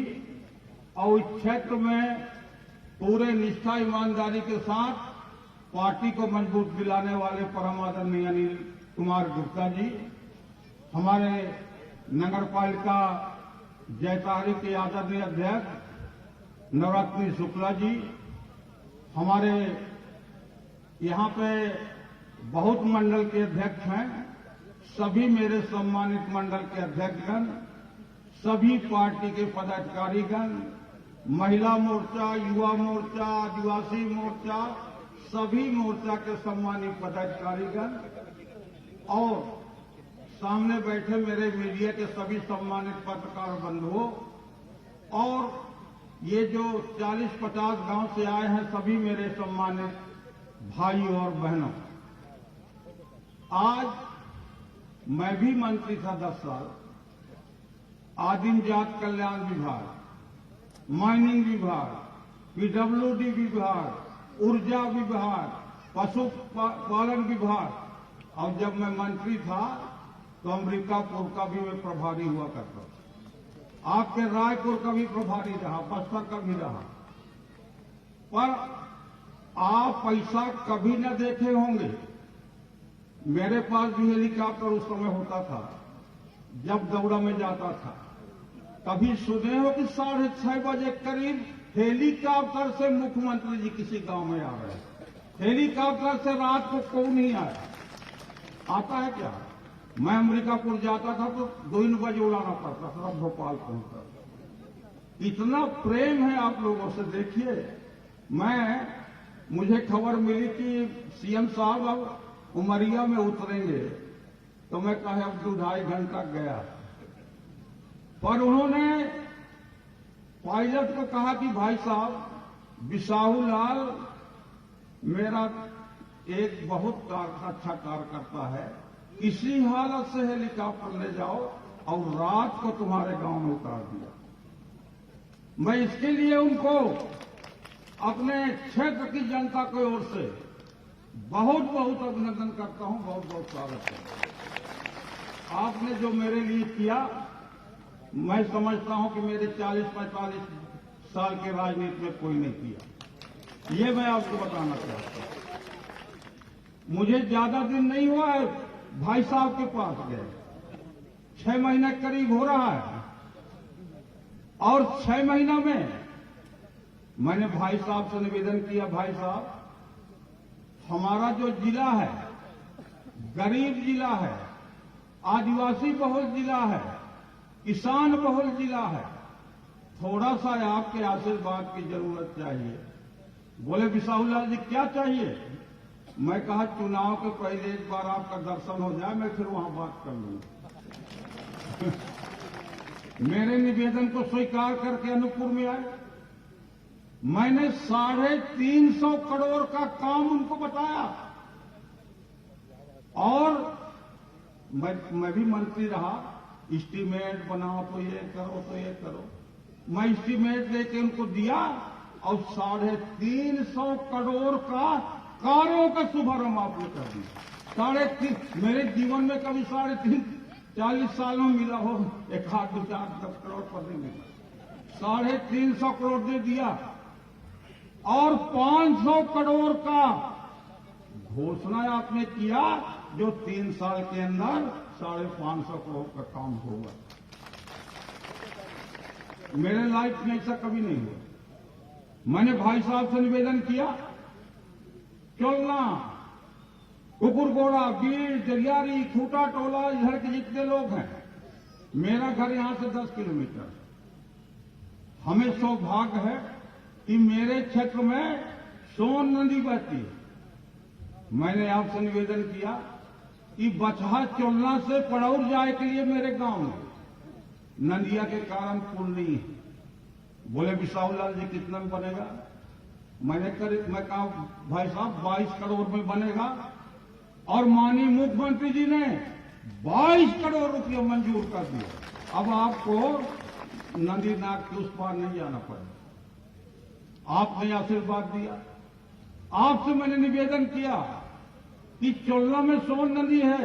Speaker 6: और इस क्षेत्र में पूरे निष्ठा ईमानदारी के साथ पार्टी को मजबूत दिलाने वाले परम आदरणीय अनिल कुमार गुप्ता जी, हमारे नगर पालिका जयतारी के आदरणीय अध्यक्ष नवरत्नी शुक्ला जी, हमारे यहाँ पे बहुत मंडल के अध्यक्ष हैं, सभी मेरे सम्मानित मंडल के अध्यक्षगण, सभी पार्टी के पदाधिकारीगण, महिला मोर्चा, युवा मोर्चा, आदिवासी मोर्चा, सभी मोर्चा के सम्मानित पदाधिकारीगण और सामने बैठे मेरे मीडिया के सभी सम्मानित पत्रकार बंधुओं, और ये जो 40-50 गांव से आए हैं सभी मेरे सम्मानित भाइयों और बहनों, आज मैं भी मंत्री था 10 साल। आदिम जात कल्याण विभाग, माइनिंग विभाग, पीडब्ल्यूडी विभाग, ऊर्जा विभाग, पशुपालन विभाग, और जब मैं मंत्री था तो अमरीकापुर का भी मैं प्रभारी हुआ करता था। आपके रायपुर का भी प्रभारी रहा, बस्तर का भी रहा, पर आप पैसा कभी न देखे होंगे। मेरे पास भी हेलीकॉप्टर उस समय होता था जब दौड़ा में जाता था। कभी सुने हो कि 6:30 बजे करीब हेलीकॉप्टर से मुख्यमंत्री जी किसी गांव में आ रहे हैं? हेलीकॉप्टर से रात को कौन नहीं आया? आता है क्या? मैं अमेरिकापुर जाता था तो 2 बजे उड़ाना पड़ता था, भोपाल पहुंचता। इतना प्रेम है आप लोगों से। देखिए, मुझे खबर मिली कि सीएम साहब अब उमरिया में उतरेंगे, तो मैं कहा अब 2-2.5 घंटा गया, पर उन्होंने पायलट को कहा कि भाई साहब, बिसाहू लाल मेरा एक बहुत अच्छा कार्यकर्ता है, किसी हालत से हेलीकॉप्टर ले जाओ और रात को तुम्हारे गांव में उतार दिया। मैं इसके लिए उनको अपने क्षेत्र की जनता की ओर से बहुत बहुत अभिनंदन करता हूं, बहुत बहुत स्वागत करता हूं। आपने जो मेरे लिए किया, मैं समझता हूं कि मेरे 40-45 साल के राजनीति में कोई नहीं किया। ये मैं आपको बताना चाहता हूं। मुझे ज्यादा दिन नहीं हुआ है भाई साहब के पास गए, 6 महीने करीब हो रहा है, और 6 महीना में मैंने भाई साहब से निवेदन किया, भाई साहब, हमारा जो जिला है गरीब जिला है, आदिवासी बहुल जिला है, किसान बहुल जिला है, थोड़ा सा आपके आशीर्वाद की जरूरत चाहिए। बोले बिसाहू लाल जी क्या चाहिए? मैं कहा चुनाव के पहले एक बार आपका दर्शन हो जाए, मैं फिर वहां बात कर लूंगा। मेरे निवेदन को स्वीकार करके अनूपपुर में आए। मैंने 350 करोड़ का काम उनको बताया, और मैं भी मंत्री रहा। एस्टीमेट बनाओ तो ये करो, तो ये करो। मैं एस्टीमेट लेके उनको दिया और 350 करोड़ का कार्यों का शुभारंभ आपने कर दिया। 3.5 मेरे जीवन में कभी 3.5 40 साल में मिला हो, 1-2-4-10 करोड़ पर नहीं मिला। 350 करोड़ दे दिया, और 500 करोड़ का घोषणा आपने किया, जो 3 साल के अंदर 550 करोड़ का काम होगा। मेरे लाइफ में ऐसा कभी नहीं हुआ। मैंने भाई साहब से निवेदन किया, चोलना, कुकुरगोड़ा, बीड़, जरियारी, खूटा टोला, इधर के जितने लोग हैं, मेरा घर यहां से 10 किलोमीटर। हमें सौभाग्य है कि मेरे क्षेत्र में सोन नदी बहती है। मैंने आपसे निवेदन किया कि बछहा चोलना से पड़ौर जाए के लिए मेरे गांव में नदिया के कारण पुल नहीं है। बोले बिसाहू लाल जी कितना में बनेगा? मैं कहा भाई साहब 22 करोड़ में बनेगा, और माननीय मुख्यमंत्री जी ने 22 करोड़ रुपये मंजूर कर दिया। अब आपको नदी नाग के उस पार नहीं जाना पड़ेगा। आपने आशीर्वाद दिया। आपसे मैंने निवेदन किया कि चोलना में सोन नदी है,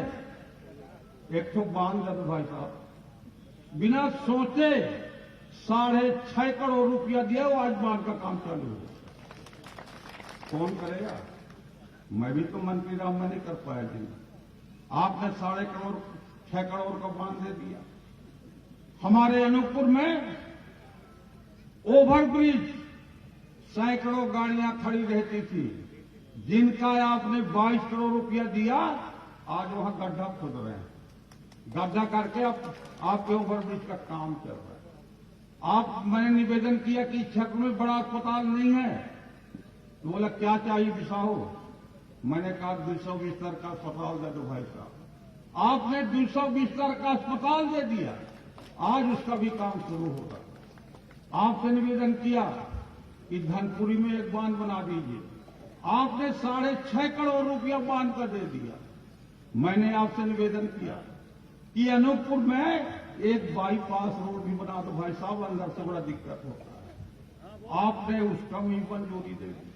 Speaker 6: एक तो बांध दो भाई साहब। बिना सोचे 6.5 करोड़ रुपया दिया, वो आज बांध का काम चालू है। कौन करेगा? मैं भी तो मंत्री रहा, मैं नहीं कर पाया जी। आपने 6 करोड़ का बांध दे दिया। हमारे अनूपपुर में ओवरब्रिज सैकड़ों गाड़ियां खड़ी रहती थी, जिनका आपने 22 करोड़ रुपया दिया, आज वहां गड्ढा खोद रहे हैं। गड्ढा करके अब आपके ओवरब्रिज का काम चल रहा है। मैंने निवेदन किया कि क्षेत्र में बड़ा अस्पताल नहीं है, तो बोला क्या चाहिए बिसाहू? मैंने कहा 200 बिस्तर का अस्पताल दे दो भाई साहब। आपने 200 बिस्तर का अस्पताल दे दिया, आज उसका भी काम शुरू होगा। आपसे निवेदन किया कि धनपुरी में एक बांध बना दीजिए, आपने 6.5 करोड़ रुपया बांध कर दे दिया। मैंने आपसे निवेदन किया कि अनूपपुर में एक बाईपास रोड भी बना दो भाई साहब, अंदर से बड़ा दिक्कत होता है। आपने उसका भी मंजूरी दे दी।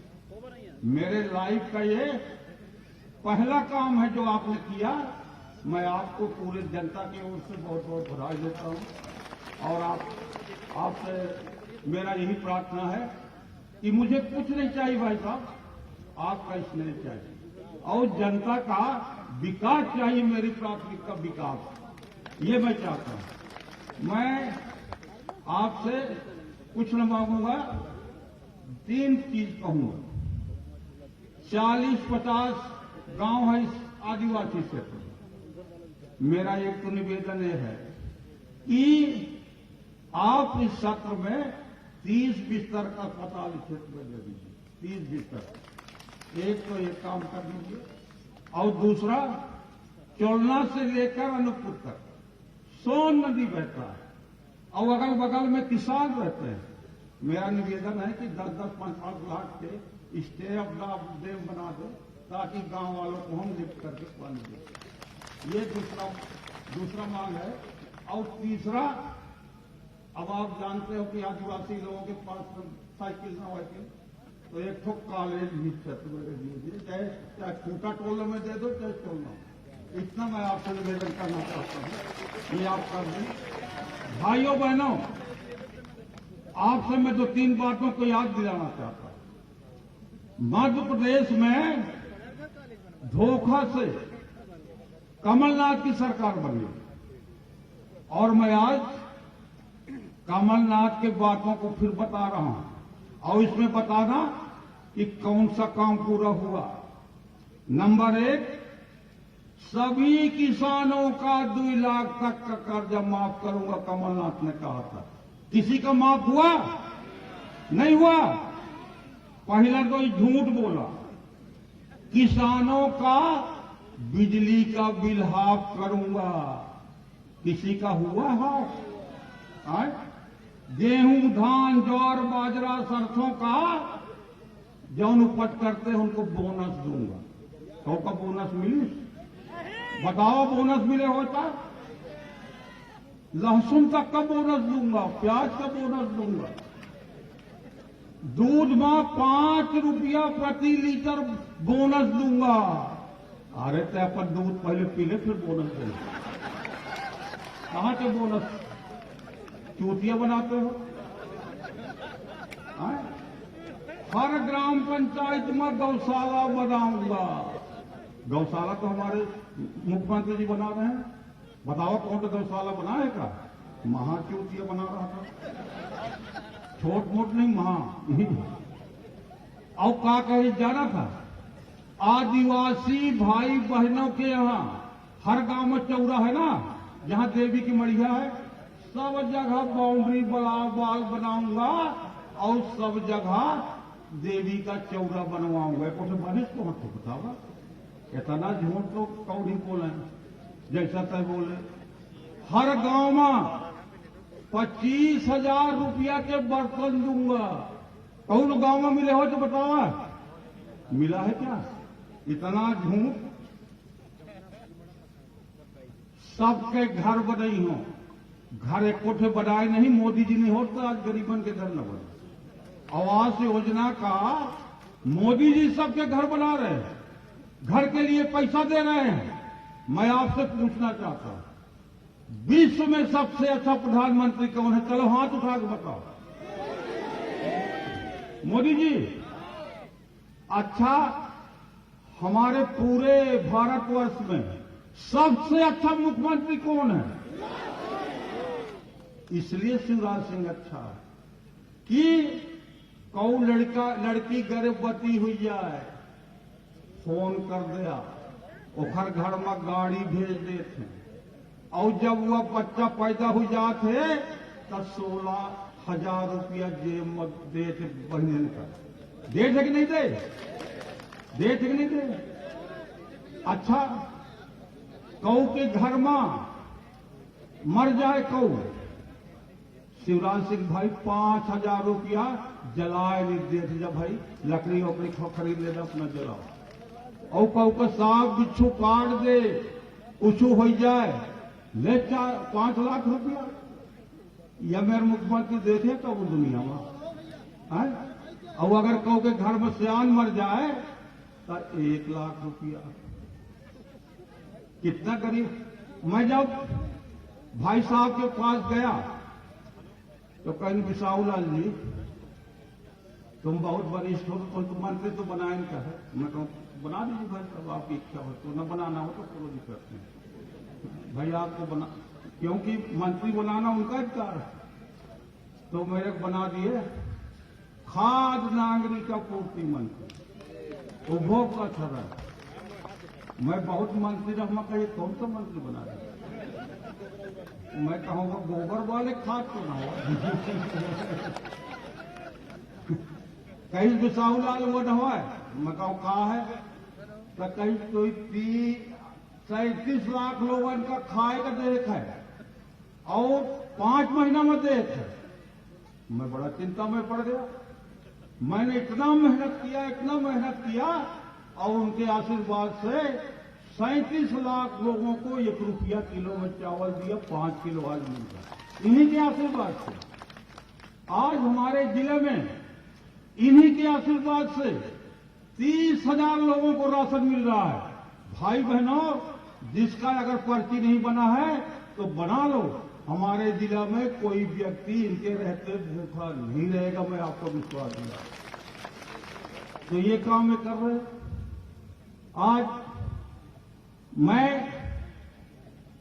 Speaker 6: मेरे लाइफ का ये पहला काम है जो आपने किया। मैं आपको पूरे जनता की ओर से बहुत बहुत बधाई देता हूं, और आप आपसे मेरा यही प्रार्थना है कि मुझे कुछ नहीं चाहिए भाई साहब, आपका स्नेह चाहिए और जनता का विकास चाहिए। मेरी प्राथमिकता विकास, ये मैं चाहता हूं। मैं आपसे कुछ न मांगूंगा, 3 चीज कहूंगा। 40-50 गांव है इस आदिवासी क्षेत्र में। मेरा एक तो निवेदन यह है कि आप इस सत्र में 30 बिस्तर का अस्पताल क्षेत्र में दे दीजिए। 30 बिस्तर, एक तो एक काम कर दीजिए। और दूसरा, चोलना से लेकर अनूपपुर तक सोन नदी बहता है और अगल बगल में किसान रहते हैं। मेरा निवेदन है कि 10-10, 5-5 लाख के स्टे ऑफ द डैम बना दो ताकि गांव वालों को हम लिफ्ट करके पानी दें। ये दूसरा मांग है। और तीसरा, अब आप जानते हो कि आदिवासी लोगों के पास साइकिल ना वाइकिल, तो एक ठोक कॉलेज भी क्षेत्र में दे दीजिए, चाहे खूटा टोले में दे दो चाहे टोलना। इतना मैं आपसे निवेदन करना चाहता हूं, ये आप कर दें। भाइयों बहनों, आपसे मैं 2-3 बातों को याद दिलाना चाहता हूं। मध्य प्रदेश में धोखा से कमलनाथ की सरकार बनी और मैं आज कमलनाथ के बातों को फिर बता रहा हूं और इसमें बताना कि कौन सा काम पूरा हुआ। नंबर 1, सभी किसानों का 2 लाख तक का कर्जा माफ करूंगा, कमलनाथ ने कहा था। किसी का माफ हुआ? नहीं हुआ। पहला तो झूठ बोला। किसानों का बिजली का बिल हाफ करूंगा, किसी का हुआ हाफ? गेहूं, धान, ज्वार, बाजरा, सरसों का जौन उपज करते हैं उनको बोनस दूंगा। तो का बोनस मिली? बताओ, बोनस मिले होता? लहसुन तक का बोनस दूंगा, प्याज का बोनस दूंगा। दूध में 5 रुपया प्रति लीटर बोनस दूंगा। अरे तो अपन दूध पहले पी ले फिर बोनस देंगे। कहां के बोनस? चूतिया बनाते हो? हर ग्राम पंचायत में गौशाला बनाऊंगा। गौशाला तो हमारे मुख्यमंत्री जी बना रहे हैं। बताओ कौन सा गौशाला बनाएगा? महाचूतिया बना रहा था, छोट मोट नहीं, महा। और का कहे जाना था? आदिवासी भाई बहनों के यहाँ हर गांव में चौरा है ना, जहां देवी की मड़िया है, सब जगह बाउंड्री वाल बनाऊंगा और सब जगह देवी का चौरा बनवाऊंगा। कुछ बने को मत बतावा, इतना झूठ तो कौड़ी बोले, जैसा तय बोले। हर गांव में 25,000 रुपया के बर्तन दूंगा। कौन गांव में मिले हो तो बतावा, मिला है क्या? इतना झूठ। सबके घर बनाई हो, घर एक कोठे बनाए नहीं, मोदी जी नहीं होता आज गरीबन के घर न बने। आवास योजना का मोदी जी सबके घर बना रहे हैं, घर के लिए पैसा दे रहे हैं। मैं आपसे पूछना चाहता हूं, विश्व में सबसे अच्छा प्रधानमंत्री कौन है? चलो हाथ उठा के बताओ। मोदी जी। अच्छा, हमारे पूरे भारतवर्ष में सबसे अच्छा मुख्यमंत्री कौन है? इसलिए शिवराज सिंह अच्छा है कि कौन लड़की गर्भवती हुई जाए, फोन कर दिया, ओखर घर में गाड़ी भेज देते, और जब वह बच्चा पैदा हो जाते तो 16,000 रुपया जेब में देते बहन का। दे थे कि नहीं दे? दे थे कि नहीं दे? अच्छा, कौ के घर में मर जाए कौ, शिवराज सिंह भाई 5,000 रुपया जलाए नहीं देते। जब भाई लकड़ी वकड़ी खरीद लेना अपना जलाओ। और कौ का सांप बिच्छू काट दे, उछू हो जाए, ले 5 लाख रुपया। या मेरे मुख्यमंत्री देखे तो वो दुनिया में है। और अगर कौ के घर में सियान मर जाए तो 1 लाख रुपया। कितना गरीब। मैं जब भाई साहब के पास गया तो कहीं बिसाऊलाल जी तुम बहुत वरिष्ठ हो तो मंत्री तो बनाए का है। मैं कहूँ बना दीजिए भाई साहब, आपकी इच्छा हो तो, न बनाना हो तो कोई दिक्कत नहीं भाई, आपको बना, क्योंकि मंत्री बनाना उनका अधिकार है। तो मेरे को बना दिए खाद्य नागरिक आपूर्ति मंत्री, उपभोग का छरा। मैं बहुत मंत्री रहा, मैं कही कौन सा मंत्री बना दिया? मैं कहूँगा गोबर वाले खाद तो ना हो कहीं बिसाऊलाल वो न है। मैं कहूँ कहा है तो कहीं कोई 37 लाख लोगों का खाए का देख है और 5 महीना में देख है। मैं बड़ा चिंता में पड़ गया। मैंने इतना मेहनत किया और उनके आशीर्वाद से 37 लाख लोगों को 1 रुपया किलो में चावल दिया, 5 किलो आज मिल रहा। इन्हीं के आशीर्वाद से आज हमारे जिले में, इन्हीं के आशीर्वाद से 30,000 लोगों को राशन मिल रहा है। भाई बहनों, जिसका अगर पर्ची नहीं बना है तो बना लो। हमारे जिला में कोई व्यक्ति इनके रहते भूखा नहीं रहेगा, मैं आपको विश्वास दिला। तो ये काम में कर रहे। आज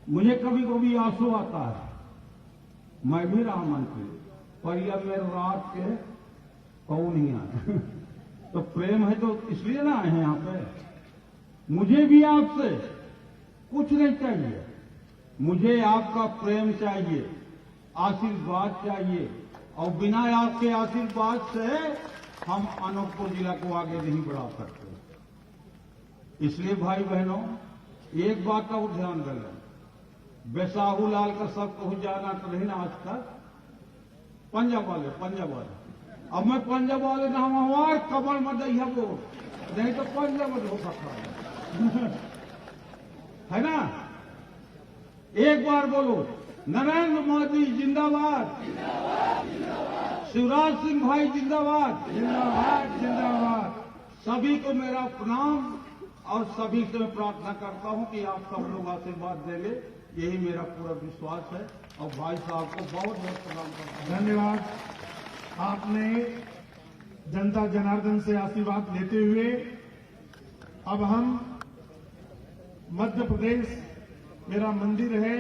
Speaker 6: मुझे कभी कभी आंसू आता है, मैं भी रहा मंत्री, पर यह मेरे रात के कौन नहीं आए तो प्रेम है तो इसलिए ना आए हैं यहां पे। मुझे भी आपसे कुछ नहीं चाहिए, मुझे आपका प्रेम चाहिए, आशीर्वाद चाहिए, और बिना आपके आशीर्वाद से हम अनूपपुर जिला को आगे नहीं बढ़ा सकते। इसलिए भाई बहनों, एक बात का ध्यान रखें, बिसाहूलाल का सब कुछ जाना तो नहीं ना आज तक। पंजाब वाले अब मैं पंजाब वाले ना हमार कमर में दैया वो नहीं तो पंजाब में हो सकता है ना। एक बार बोलो, नरेंद्र मोदी जिंदाबाद, शिवराज सिंह भाई जिंदाबाद, जिंदाबाद। सभी को मेरा प्रणाम और सभी से मैं प्रार्थना करता हूं कि आप सब लोग आशीर्वाद देंगे, यही मेरा पूरा विश्वास है। और भाई साहब को बहुत बहुत प्रणाम करता हूं।
Speaker 1: धन्यवाद। आपने जनता जनार्दन से आशीर्वाद लेते हुए अब हम मध्य प्रदेश मेरा मंदिर है,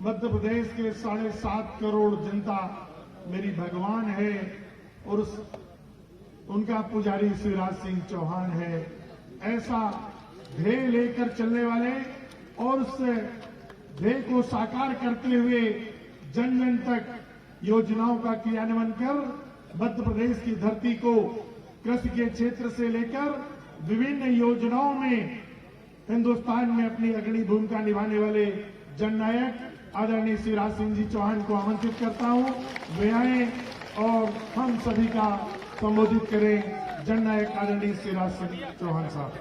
Speaker 1: मध्य प्रदेश के 7.5 करोड़ जनता मेरी भगवान है और उनका पुजारी शिवराज सिंह चौहान है। ऐसा ध्येय लेकर चलने वाले और उस ध्येय को साकार करते हुए जन जन तक योजनाओं का क्रियान्वयन कर मध्य प्रदेश की धरती को कृषि के क्षेत्र से लेकर विभिन्न योजनाओं में हिंदुस्तान में अपनी अग्रणी भूमिका निभाने वाले जननायक आदरणीय शिवराज सिंह जी चौहान को आमंत्रित करता हूं, वे आए और हम सभी का संबोधित करें। जननायक आदरणीय शिवराज सिंह चौहान साहब।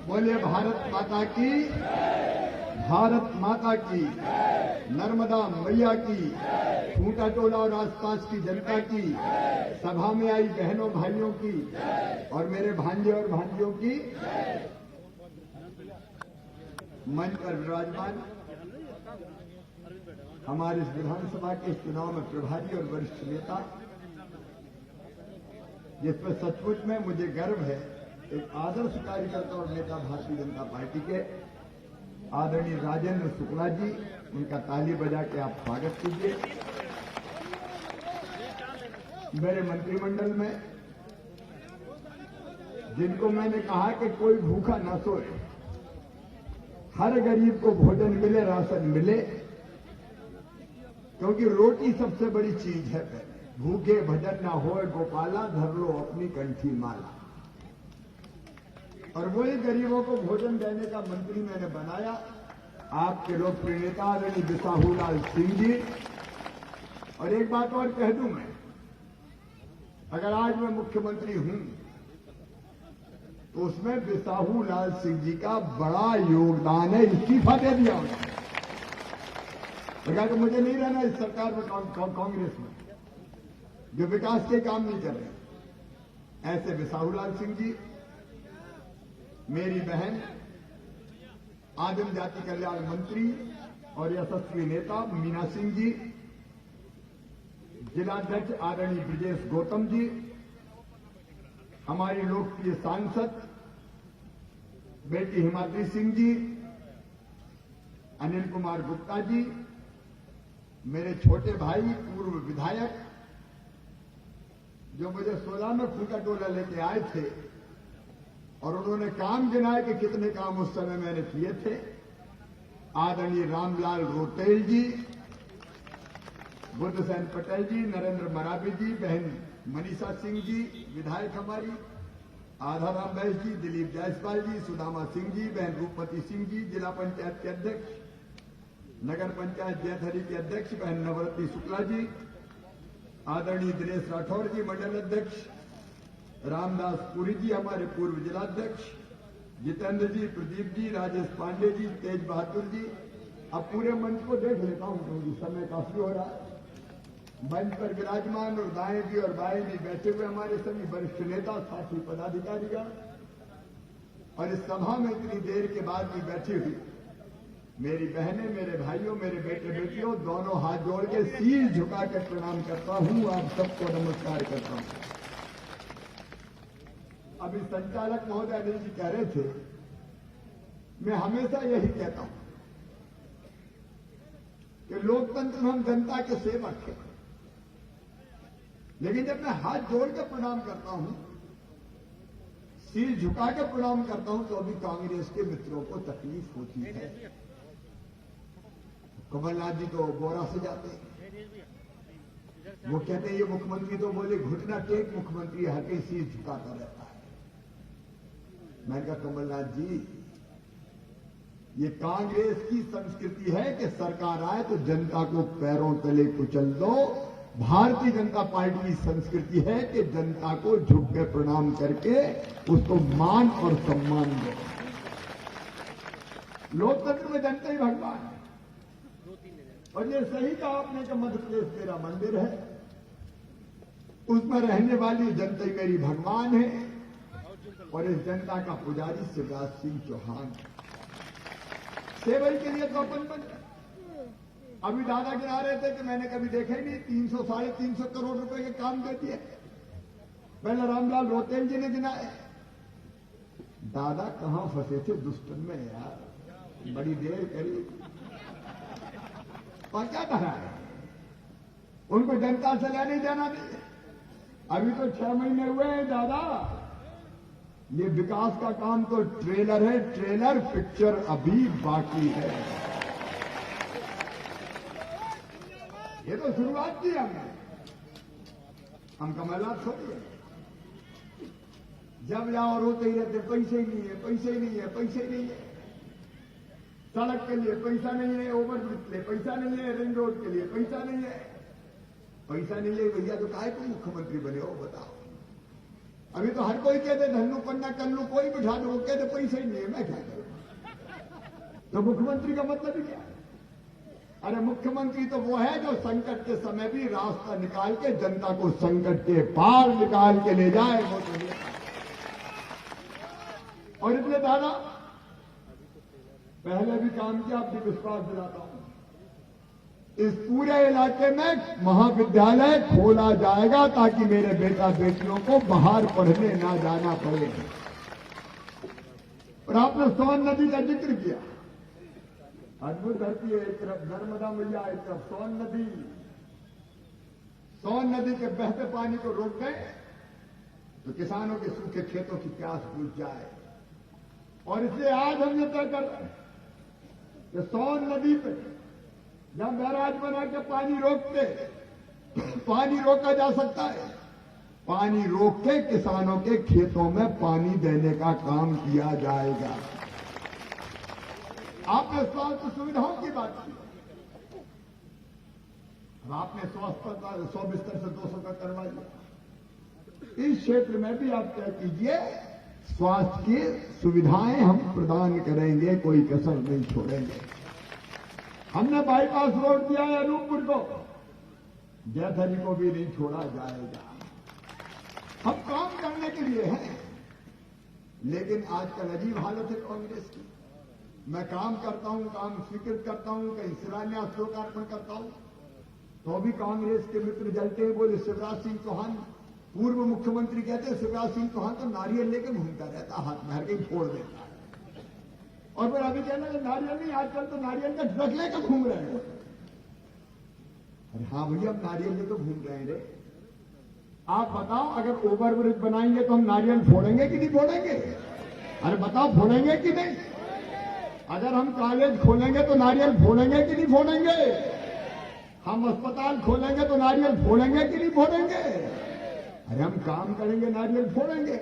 Speaker 3: बोलिए भारत माता की, भारत माता की, नर्मदा मैया की, खूंटा टोला और आसपास की जनता की, सभा में आई बहनों भाइयों की और मेरे भांजे और भांजियों की, मंच पर विराजमान हमारे इस विधानसभा के चुनाव में प्रभारी और वरिष्ठ नेता, जिस पर सचमुच में मुझे गर्व है, एक आदर्श कार्यकर्ता और नेता भारतीय जनता पार्टी के आदरणीय राजेंद्र शुक्ला जी, उनका ताली बजा के आप स्वागत कीजिए। मेरे मंत्रिमंडल में जिनको मैंने कहा कि कोई भूखा न सोए, हर गरीब को भोजन मिले, राशन मिले, क्योंकि रोटी सबसे बड़ी चीज है। भूखे भजन ना होए गोपाला, धर लो अपनी कंठी माला। और वही गरीबों को भोजन देने का मंत्री मैंने बनाया, आपके लोकप्रिय नेता आदरणीय बिसाहूलाल सिंह जी। और एक बात और कह दूं मैं, अगर आज मैं मुख्यमंत्री हूं तो उसमें बिसाहूलाल सिंह जी का बड़ा योगदान है। इस्तीफा दे दिया उन्होंने, कहा कि मुझे नहीं रहना इस सरकार में, कांग्रेस में जो विकास के काम नहीं कर रहे। ऐसे बिसाहूलाल सिंह जी, मेरी बहन आदिम जाति कल्याण मंत्री
Speaker 7: और यशस्वी नेता मीना सिंह जी, जिलाध्यक्ष आदरणीय ब्रजेश गौतम जी, हमारी लोकप्रिय सांसद बेटी हिमाद्री सिंह जी, अनिल कुमार गुप्ता जी, मेरे छोटे भाई पूर्व विधायक जो मुझे 16 में फूका टोला लेके आए थे और उन्होंने काम गिनाए कि कितने काम उस समय मैंने किए थे, आदरणीय रामलाल रोटेल जी, बुद्धसेन पटेल जी, नरेंद्र मरावी जी, बहन मनीषा सिंह जी विधायक हमारी, आधाराम बैस जी, दिलीप जायसवाल जी, सुदामा सिंह जी, बहन रूपमती सिंह जी, जिला पंचायत के अध्यक्ष, नगर पंचायत जैथरी के अध्यक्ष बहन नवरत्नी शुक्ला जी, आदरणीय दिनेश राठौर जी मंडल अध्यक्ष, रामदास पुरी जी हमारे पूर्व जिलाध्यक्ष, जितेंद्र जी, प्रदीप जी, राजेश पांडे जी, तेज बहादुर जी। अब पूरे मंच को देख लेता हूं क्योंकि समय काफी हो रहा है। मंच पर विराजमान और दाएं भी और बाएं भी बैठे हुए हमारे सभी वरिष्ठ नेता, साथी पदाधिकारीगण और इस सभा में इतनी देर के बाद भी बैठी हुई मेरी बहनें, मेरे भाइयों, मेरे बेटे बेटियों, दोनों हाथ जोड़ के शीश झुकाकर प्रणाम करता हूं। आप सबको नमस्कार करता हूं। अभी संचालक महोदय अनिल जी कह रहे थे, मैं हमेशा यही कहता हूं कि लोकतंत्र में हम जनता के सेवक हैं, लेकिन जब मैं हाथ जोड़ के प्रणाम करता हूं, सिर झुका के प्रणाम करता हूं, तो अभी कांग्रेस के मित्रों को तकलीफ होती है। कमलनाथ जी तो बोरा से जाते हैं, वो कहते हैं ये मुख्यमंत्री तो बोले घुटना टेक मुख्यमंत्री हर कहीं सिर झुकाता रहता है। मैंने कहा कमलनाथ जी, ये कांग्रेस की संस्कृति है कि सरकार आए तो जनता को पैरों तले कुचल दो। भारतीय जनता पार्टी की संस्कृति है कि जनता को झुक के प्रणाम करके उसको मान और सम्मान दो। लोकतंत्र में जनता ही भगवान है। और ये सही कहा आपने कि मध्य प्रदेश मेरा मंदिर है, उसमें रहने वाली जनता ही मेरी भगवान है और इस जनता का पुजारी शिवराज सिंह चौहान है। सेवई के लिए तो अपन बन रहे। अभी दादा गिना रहे थे कि मैंने कभी देखा ही नहीं, 300 साढ़े 300 करोड़ रुपए के काम दे दिए। पहले रामलाल रोटेल जी ने गिनाए। दादा कहां फंसे थे दुष्टन में यार, बड़ी देर करी और क्या कहा है, उनको जनता से लेने जाना नहीं। अभी तो 6 महीने हुए हैं दादा, ये विकास का काम तो ट्रेलर है, ट्रेलर पिक्चर अभी बाकी है। ये तो शुरुआत की हमने, हम कमलनाथ थोड़ी है। जब जाओ रोते ही रहते, पैसे ही नहीं है, पैसे ही नहीं है, पैसे ही नहीं है। सड़क के लिए पैसा नहीं है, ओवरब्रिज के लिए पैसा नहीं है, रिंग रोड के लिए पैसा नहीं है। पैसा नहीं है भैया तो काहे को मुख्यमंत्री बने हो बताओ। अभी तो हर कोई कहते धन्नू पन्ना कन्नू कोई बिठा दो, वो कहते पैसा ही नहीं है, मैं क्या करूं। तो मुख्यमंत्री का मतलब ही क्या है? अरे मुख्यमंत्री तो वो है जो संकट के समय भी रास्ता निकाल के जनता को संकट के पार निकाल के ले जाए, वो तो और इसलिए दादा पहले भी काम किया, अब भी विश्वास दिलाता हूं, इस पूरे इलाके में महाविद्यालय खोला जाएगा ताकि मेरे बेटा बेटियों को बाहर पढ़ने ना जाना पड़े। और आपने सोन नदी का जिक्र किया, अद्भुत धरती है, एक तरफ नर्मदा मैया, एक तरफ सोन नदी। सोन नदी के बहते पानी को रोक दें तो किसानों के सूखे खेतों की प्यास बुझ जाए। और इसलिए आज हम ये तय कर रहे हैं कि सोन नदी पे जब बैराज बना के पानी रोकते, पानी रोका जा सकता है, पानी रोक के किसानों के खेतों में पानी देने का काम किया जाएगा। आपने स्वास्थ्य सुविधाओं की बात की, अब आपने 100 बिस्तर से 200 का करवा दिया। इस क्षेत्र में भी आप तय कीजिए, स्वास्थ्य की सुविधाएं हम प्रदान करेंगे, कोई कसर नहीं छोड़ेंगे। हमने बाईपास रोड दिया है अनूपपुर को, जैथरी को भी नहीं छोड़ा जाएगा। हम काम करने के लिए हैं, लेकिन आजकल अजीब हालत है कांग्रेस की। मैं काम करता हूं, काम स्वीकृत करता हूं, कहीं शिलान्यास लोकार्पण करता हूं, तो भी कांग्रेस के मित्र जलते हैं। बोले शिवराज सिंह चौहान पूर्व मुख्यमंत्री कहते हैं शिवराज सिंह चौहान तो नारियल लेकर घूमता रहता, हाथ में हर कहीं फोड़ देता है। और फिर अभी कहना कि नारियल नहीं, आजकल तो नारियल का ट्रक लेकर घूम रहे हैं। अरे हाँ भैया, हम नारियल लेकर घूम रहे हैं रे। आप बताओ, अगर ओवरब्रिज बनाएंगे तो हम नारियल फोड़ेंगे कि नहीं फोड़ेंगे? अरे बताओ, फोड़ेंगे कि नहीं? अगर हम कॉलेज खोलेंगे तो नारियल फोड़ेंगे कि नहीं फोड़ेंगे? हम अस्पताल खोलेंगे तो नारियल फोड़ेंगे कि नहीं फोड़ेंगे? अरे हम काम करेंगे, नारियल फोड़ेंगे।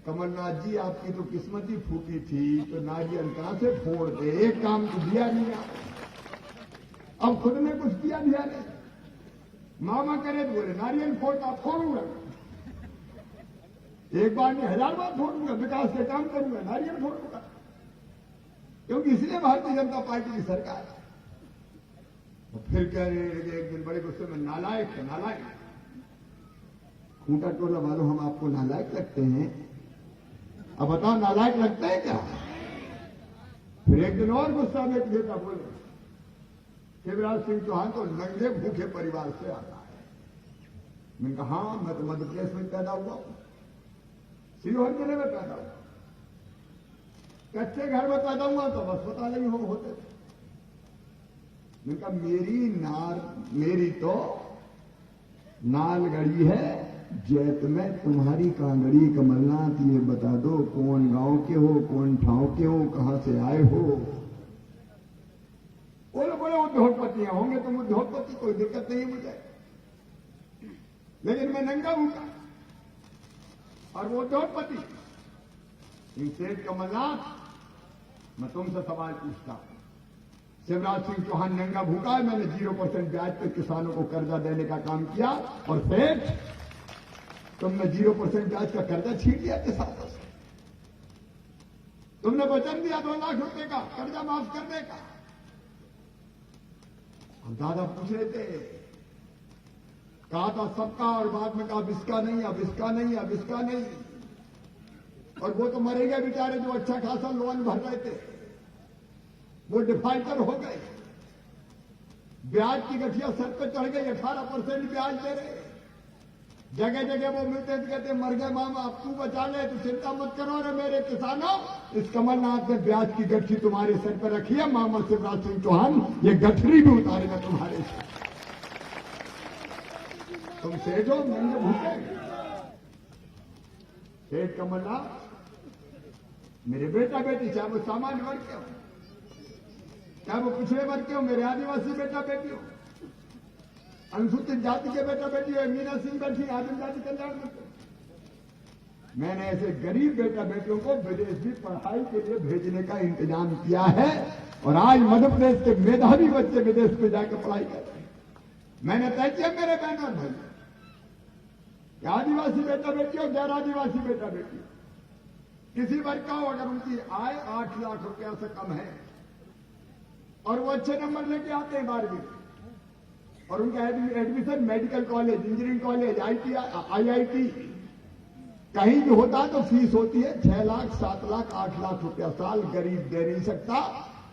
Speaker 7: कमलनाथ जी, आपकी तो किस्मत ही फूटी थी, तो नारियल कहां से फोड़ दे? एक काम तो दिया नहीं आप। अब खुद ने कुछ किया दिया नहीं। मामा करे तो बोले नारियल फोड़ता, फोड़ूंगा। एक बार नहीं, 1000 बार फोड़ूंगा, विकास के काम करूंगा, नारियल फोड़ूंगा। क्योंकि इसलिए भारतीय जनता पार्टी की सरकार है। और फिर कह रहे हैं एक दिन बड़े गुस्से में, नालायक है, नालायक। खूंटा टोला वालों, हम आपको नालायक लगते हैं? अब बताओ, नालायक लगता है क्या? फिर एक दिन और गुस्सा में एक नेता बोले, शिवराज सिंह चौहान तो नंगे भूखे परिवार से आता है। मैंने कहा हाँ, मैं तो मध्य प्रदेश में पैदा हुआ हूं, सीहोर जिले में पैदा हुआ, कच्चे घर में पैदा हुआ तो अस्पताल ही होते थे। मैंने कहा मेरी तो नाल गड़ी है जैत में, तुम्हारी कांगड़ी कमलनाथ, ये बता दो कौन गांव के हो, कौन ठाव के हो, कहां से आए हो? बोले उद्योगपतियां होंगे, तुम उद्योगपति, कोई दिक्कत नहीं मुझे, लेकिन मैं नंगा भूखा। और वो उद्योगपति सेठ कमलनाथ, मैं तुमसे सवाल पूछता हूं, शिवराज सिंह चौहान नंगा भूखा है, मैंने 0% ब्याज पर किसानों को कर्जा देने का काम किया, और फिर तुमने 0% ब्याज का कर्जा छीन लिया किसानों से। तुमने वचन दिया 2 लाख रुपए का कर्जा माफ करने का। हम दादा पूछ रहे थे, कहा था सबका, और बाद में कहा अब इसका नहीं, अब इसका नहीं, अब इसका नहीं। और वो तो मरे गए बेचारे जो अच्छा खासा लोन भर रहे थे, वो डिफाल्टर हो गए। ब्याज की गठिया सर पे चढ़ गई, 18% ब्याज दे रहे। जगह जगह वो मिलते थे, कहते मर गए मामा, अब तू बचा ले, तू चिंता मत करो रे मेरे किसानों, इस कमलनाथ ने ब्याज की गठरी तुम्हारे सर पर रखी है, मामा शिवराज सिंह चौहान ये गठरी भी उतारेगा तुम्हारे सर। तुम सेठ हो, नंगे भूखे। सेठ कमलनाथ मेरे बेटा बेटी, चाहे वो सामान्य वर्ग के हो, चाहे वो पिछड़े वर्ग के हो, मेरे आदिवासी बेटा बेटी हो, अनुसूचित जाति के बेटा बेटी हो, मीना सिंह बैठी आदिम जाति कल्याण मंत्री, मैंने ऐसे गरीब बेटा बेटियों को विदेश भी पढ़ाई के लिए भेजने का इंतजाम किया है। और आज मध्य प्रदेश के मेधावी बच्चे विदेश में जाकर पढ़ाई कर रहे हैं। मैंने तय किया मेरे बहन और भाई, आदिवासी बेटा बेटी हो, गैर आदिवासी बेटा बेटी हो, किसी वर्ग का हो, अगर उनकी आय 8 लाख रुपया से कम है और वो अच्छे नंबर लेके आते हैं 12वीं में, और उनका admission medical college, engineering college, IIT कहीं भी होता है तो फीस होती है 6 लाख, 7 लाख, 8 लाख रुपया साल। गरीब दे नहीं सकता,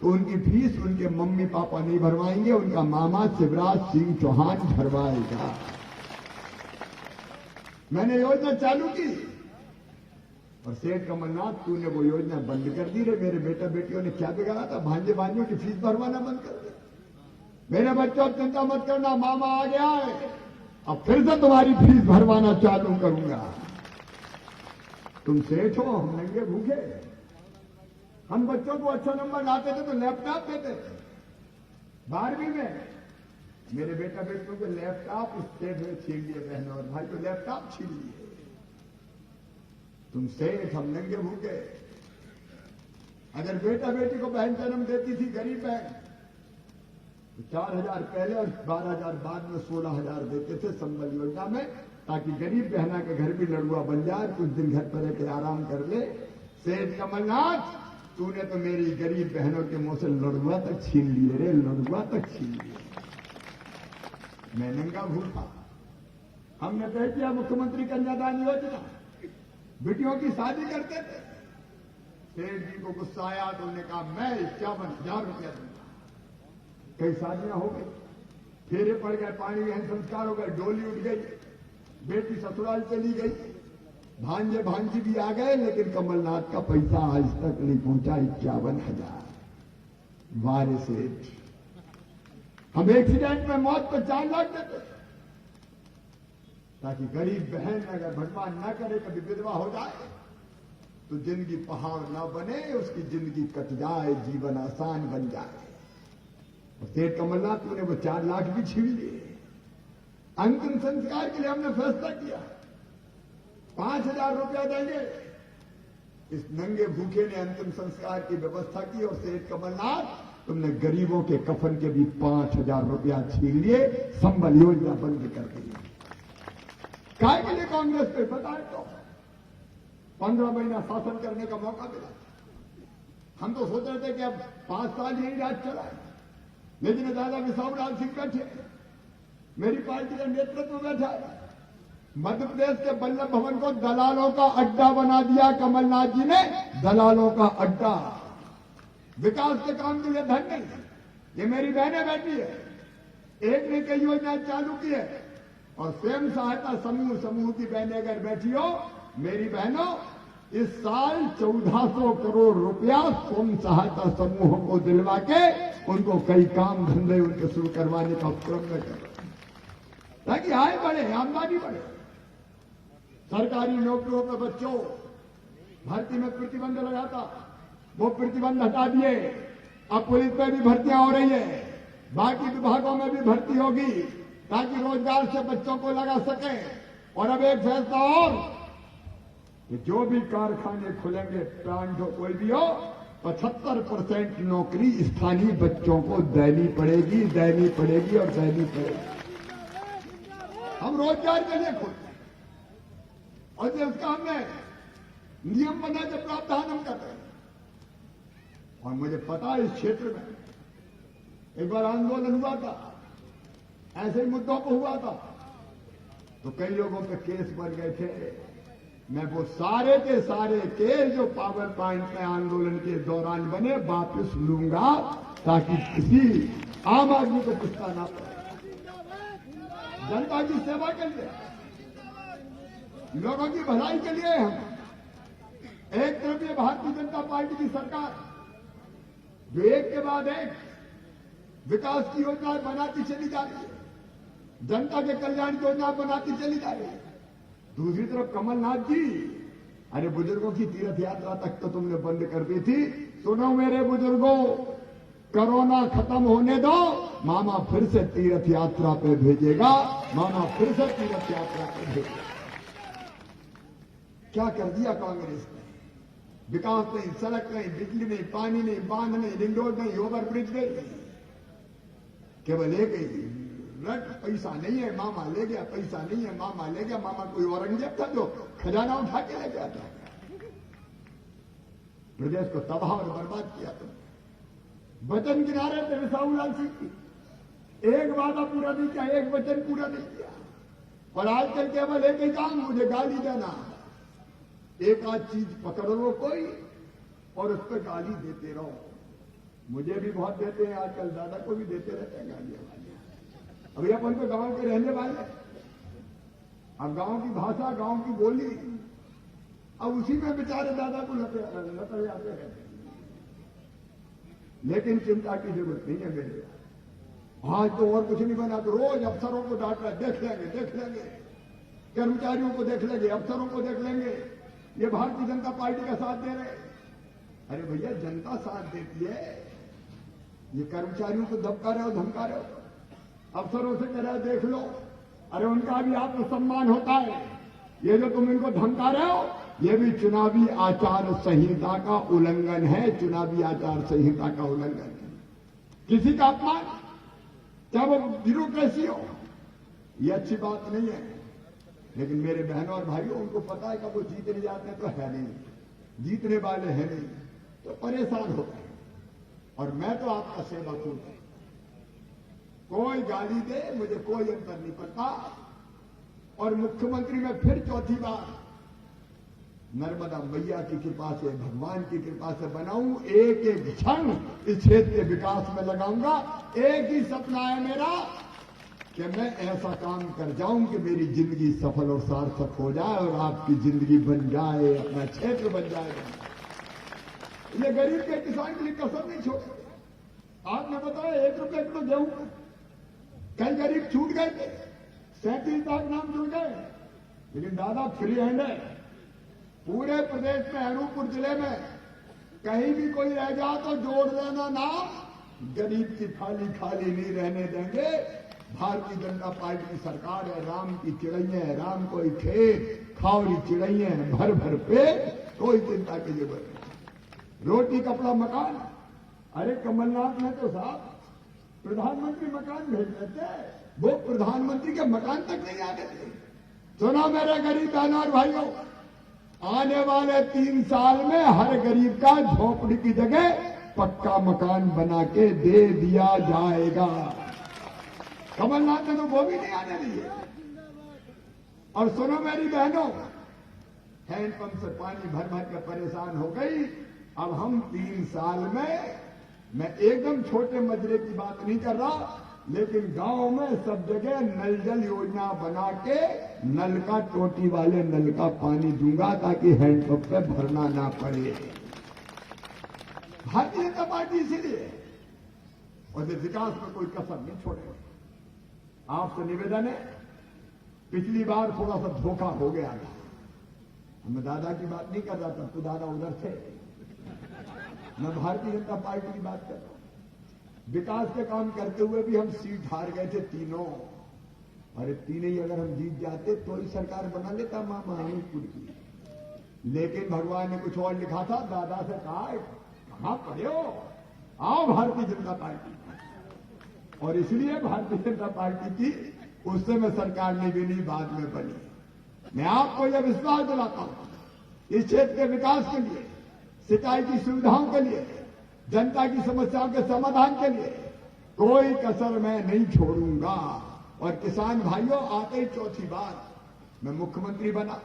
Speaker 7: तो उनकी फीस उनके मम्मी पापा नहीं भरवाएंगे, उनका मामा शिवराज सिंह चौहान भरवाएगा। मैंने योजना चालू की, और सेठ कमलनाथ तूने वो योजना बंद कर दी रे। मेरे बेटा बेटियों ने क्या बिगाड़ा था? भांजे भांजियों की फीस भरवाना बंद कर दिया। मेरे बच्चों चिंता मत करना, मामा आ गया है, अब फिर से तुम्हारी फीस भरवाना चालू करूंगा। तुम सेठ हो, हम नंगे भूखे। हम बच्चों को अच्छा नंबर लाते थे तो लैपटॉप देते थे। 12वीं में मेरे बेटा बेटियों को लैपटॉप स्टेट में छीन लिए, बहन और भाई को लैपटॉप छीन लिए। तुम सेठ, हम नंगे भूखे। अगर बेटा बेटी को बहन जन्म देती थी गरीब बहन, तो 4000 पहले और 12000 बाद में 16000 देते थे संबल योजना में, ताकि गरीब बहना के घर भी लड़ुआ बन जाए, कुछ दिन घर पर रहकर आराम कर ले। सेठ कमलनाथ, तूने तो मेरी गरीब बहनों के मुंह से लड़ुआ तक छीन लिए रे, लड़ुआ तक छीन लिए। मैं नंगा भूखा। हमने तय किया मुख्यमंत्री कन्यादान योजना, बेटियों की शादी करते थे, सेठ जी को गुस्सा आया तो उन्होंने कहा मैं 51,000 रुपया दूंगा। कई शादियां हो गई, फेरे पड़ गए, पानी में संस्कार हो गए, डोली उठ गई, बेटी ससुराल चली गई, भांजे भांजी भी आ गए, लेकिन कमलनाथ का पैसा आज तक नहीं पहुंचा 51,000। वारे सेठ, हम एक्सीडेंट में मौत को 4 लाख देते ताकि गरीब बहन अगर भगवान ना करे कभी विधवा हो जाए तो जिंदगी पहाड़ ना बने, उसकी जिंदगी कट जाए, जीवन आसान बन जाए। और सेठ कमलनाथ ने वो 4 लाख भी छीन लिए। अंतिम संस्कार के लिए हमने फैसला किया 5,000 रुपया देंगे। इस नंगे भूखे ने अंतिम संस्कार की व्यवस्था की और सेठ कमलनाथ तुमने गरीबों के कफन के भी 5,000 रुपया छीन लिए, संबल योजना बंद कर दी। काय के लिए कांग्रेस पे बताए तो 15 महीना शासन करने का मौका मिला। हम तो सोच रहे थे कि अब 5 साल यही राज चला है, लेकिन दादा विसावलाल सिंह बैठे, मेरी पार्टी का नेतृत्व बैठा है। मध्य प्रदेश के बल्लभ भवन को दलालों का अड्डा बना दिया कमलनाथ जी ने, दलालों का अड्डा। विकास के काम के लिए धन नहीं, ये मेरी बहनें बैठी है, एक ने कई योजनाएं चालू की है। और स्वयं सहायता समूह की बहनें अगर बैठी हो, मेरी बहनों, इस साल 1400 करोड़ रुपया स्वयं सहायता समूहों को दिलवा के उनको कई काम धंधे उनके शुरू करवाने का उपक्रम में कर रहे हैं, ताकि आय बढ़े, आमदनी बढ़े। सरकारी नौकरियों पर बच्चों भर्ती में प्रतिबंध लगा था, वो प्रतिबंध हटा दिए। अब पुलिस पे भी भर्तियां हो रही है, बाकी विभागों में भी भर्ती होगी, ताकि रोजगार से बच्चों को लगा सके। और अब एक फैसला और कि जो भी कारखाने खुलेंगे, प्लांट हो कोई भी हो, 75% नौकरी स्थानीय बच्चों को देनी पड़ेगी और देनी पड़ेगी। हम रोजगार के लिए खोलते हैं और जिसका हमने नियम बना के प्रावधान हम कर रहे हैं। और मुझे पता है इस क्षेत्र में एक बार आंदोलन हुआ था, ऐसे ही मुद्दों पर हुआ था, तो कई लोगों पे केस बन गए थे। मैं वो सारे के सारे केस जो पावर पॉइंट में आंदोलन के दौरान बने वापस लूंगा, ताकि किसी आम आदमी को गुस्सा ना पड़े। जनता की सेवा के लिए, लोगों की भलाई के लिए हम एक तरफ ये भारतीय जनता पार्टी की सरकार जो एक के बाद एक विकास की योजनाएं बनाती चली जा रही है, जनता के कल्याण की योजना बनाती चली जा रही है। दूसरी तरफ कमलनाथ जी, अरे बुजुर्गों की तीर्थ यात्रा तक तो तुमने बंद कर दी थी। सुनो मेरे बुजुर्गों, कोरोना खत्म होने दो, मामा फिर से तीर्थ यात्रा पे भेजेगा, मामा फिर से तीर्थ यात्रा पे भेजेगा। क्या कर दिया कांग्रेस ने? विकास नहीं, सड़क नहीं, बिजली नहीं, पानी नहीं, बांध नहीं, रिंग रोड नहीं, ओवरब्रिज नहीं, केवल एक ही रट, पैसा नहीं है मामा ले गया, पैसा नहीं है मामा ले गया। मामा कोई औरंगजेब था जो खजाना उठा के ले गया था? प्रदेश को तबाह और बर्बाद किया तुमने। वचन किनारे थे विसावलाल सिंह की, एक वादा पूरा नहीं किया, एक वचन पूरा नहीं किया। और आजकल केवल एक ही काम, मुझे गाली देना। एक आध चीज पकड़ लो कोई और उस पर गाली देते रहो। मुझे भी बहुत देते हैं आजकल, दादा को भी देते रहते हैं गालियां। अभी अपन तो गांव के रहने वाले, अब गांव की भाषा, गांव की बोली, अब उसी में बेचारे दादा को लतर जाते हैं। लेकिन चिंता की जरूरत नहीं है मेरे। आज तो और कुछ नहीं बना, तो रोज अफसरों को डांट रहा है, देख लेंगे, कर्मचारियों को देख लेंगे, अफसरों को देख लेंगे, ये भारतीय जनता पार्टी का साथ दे रहे। अरे भैया, जनता साथ देती है, ये कर्मचारियों को धमका रहे हो, अफसरों से कह रहे देख लो। अरे उनका भी आत्मसम्मान होता है। ये जो तुम इनको धमका रहे हो, ये भी चुनावी आचार संहिता का उल्लंघन है, चुनावी आचार संहिता का उल्लंघन है। किसी का अपमान, चाहे वो ब्यूरोक्रेसी हो, ये अच्छी बात नहीं है। लेकिन मेरे बहनों और भाइयों, उनको पता है कि वो जीतने जाते हैं तो है नहीं, जीतने वाले हैं नहीं, तो परेशान होते हैं। और मैं तो आपका सेवक हूं, कोई गाली दे, मुझे कोई अंतर नहीं पड़ता। और मुख्यमंत्री में फिर चौथी बार नर्मदा मैया की कृपा से, भगवान की कृपा से बनाऊं। एक एक क्षण इस क्षेत्र के विकास में लगाऊंगा। एक ही सपना है मेरा कि मैं ऐसा काम कर जाऊं कि मेरी जिंदगी सफल और सार्थक हो जाए और आपकी जिंदगी बन जाए, अपना क्षेत्र बन जाए। ये गरीब के किसान के लिए कसर नहीं छोड़े। आपने बताया 1 रुपए किलो गेहूं का, कई गरीब छूट गए थे, 37 लाख नाम जुड़ गए। लेकिन दादा फ्री हैंड है। पूरे प्रदेश में, अनूपपुर जिले में कहीं भी कोई रह जाए तो जोड़ देना नाम। गरीब की थाली खाली नहीं रहने देंगे। भारतीय जनता पार्टी की सरकार है। राम की चिड़ैया है, राम कोई खेत खावरी चिड़ैया है, भर भर पेट, कोई चिंता की जरूरत नहीं। रोटी कपड़ा मकान। अरे कमलनाथ ने तो साहब प्रधानमंत्री मकान भेज देते, वो प्रधानमंत्री के मकान तक नहीं आते थे। सुना मेरे गरीब बहनों और भाइयों, आने वाले 3 साल में हर गरीब का झोपड़ी की जगह पक्का मकान बना के दे दिया जाएगा। कमलनाथ ने तो वो भी नहीं आने दिए। और सुनो मेरी बहनों, हैंडपंप से पानी भर भर के परेशान हो गई। अब हम 3 साल में, मैं एकदम छोटे मजरे की बात नहीं कर रहा, लेकिन गांव में सब जगह नल जल योजना बना के नल का, टोटी वाले नल का पानी दूंगा ताकि हैंडपंप पे भरना ना पड़े। भारतीय जनता पार्टी इसीलिए, और विकास में कोई कसर नहीं छोड़ेगा। आपसे निवेदन है, पिछली बार थोड़ा सा धोखा हो गया था। मैं दादा की बात नहीं कर रहा था, तो दादा उधर थे। मैं भारतीय जनता पार्टी की बात कर रहा हूं। विकास के काम करते हुए भी हम सीट हार गए थे तीनों। अरे तीनों ही अगर हम जीत जाते तो ही सरकार बना लेता मामा अनूपपुर की। लेकिन भगवान ने कुछ और लिखा था। दादा से कहा, कहां पड़े हो, आओ भारतीय जनता पार्टी। और इसलिए भारतीय जनता पार्टी की उस समय सरकार ने भी नहीं, बाद में बनी। मैं आपको यह विश्वास दिलाता हूं, इस क्षेत्र के विकास के लिए, सिंचाई की सुविधाओं के लिए, जनता की समस्याओं के समाधान के लिए कोई कसर मैं नहीं छोड़ूंगा। और किसान भाइयों, आते ही चौथी बार मैं मुख्यमंत्री बना।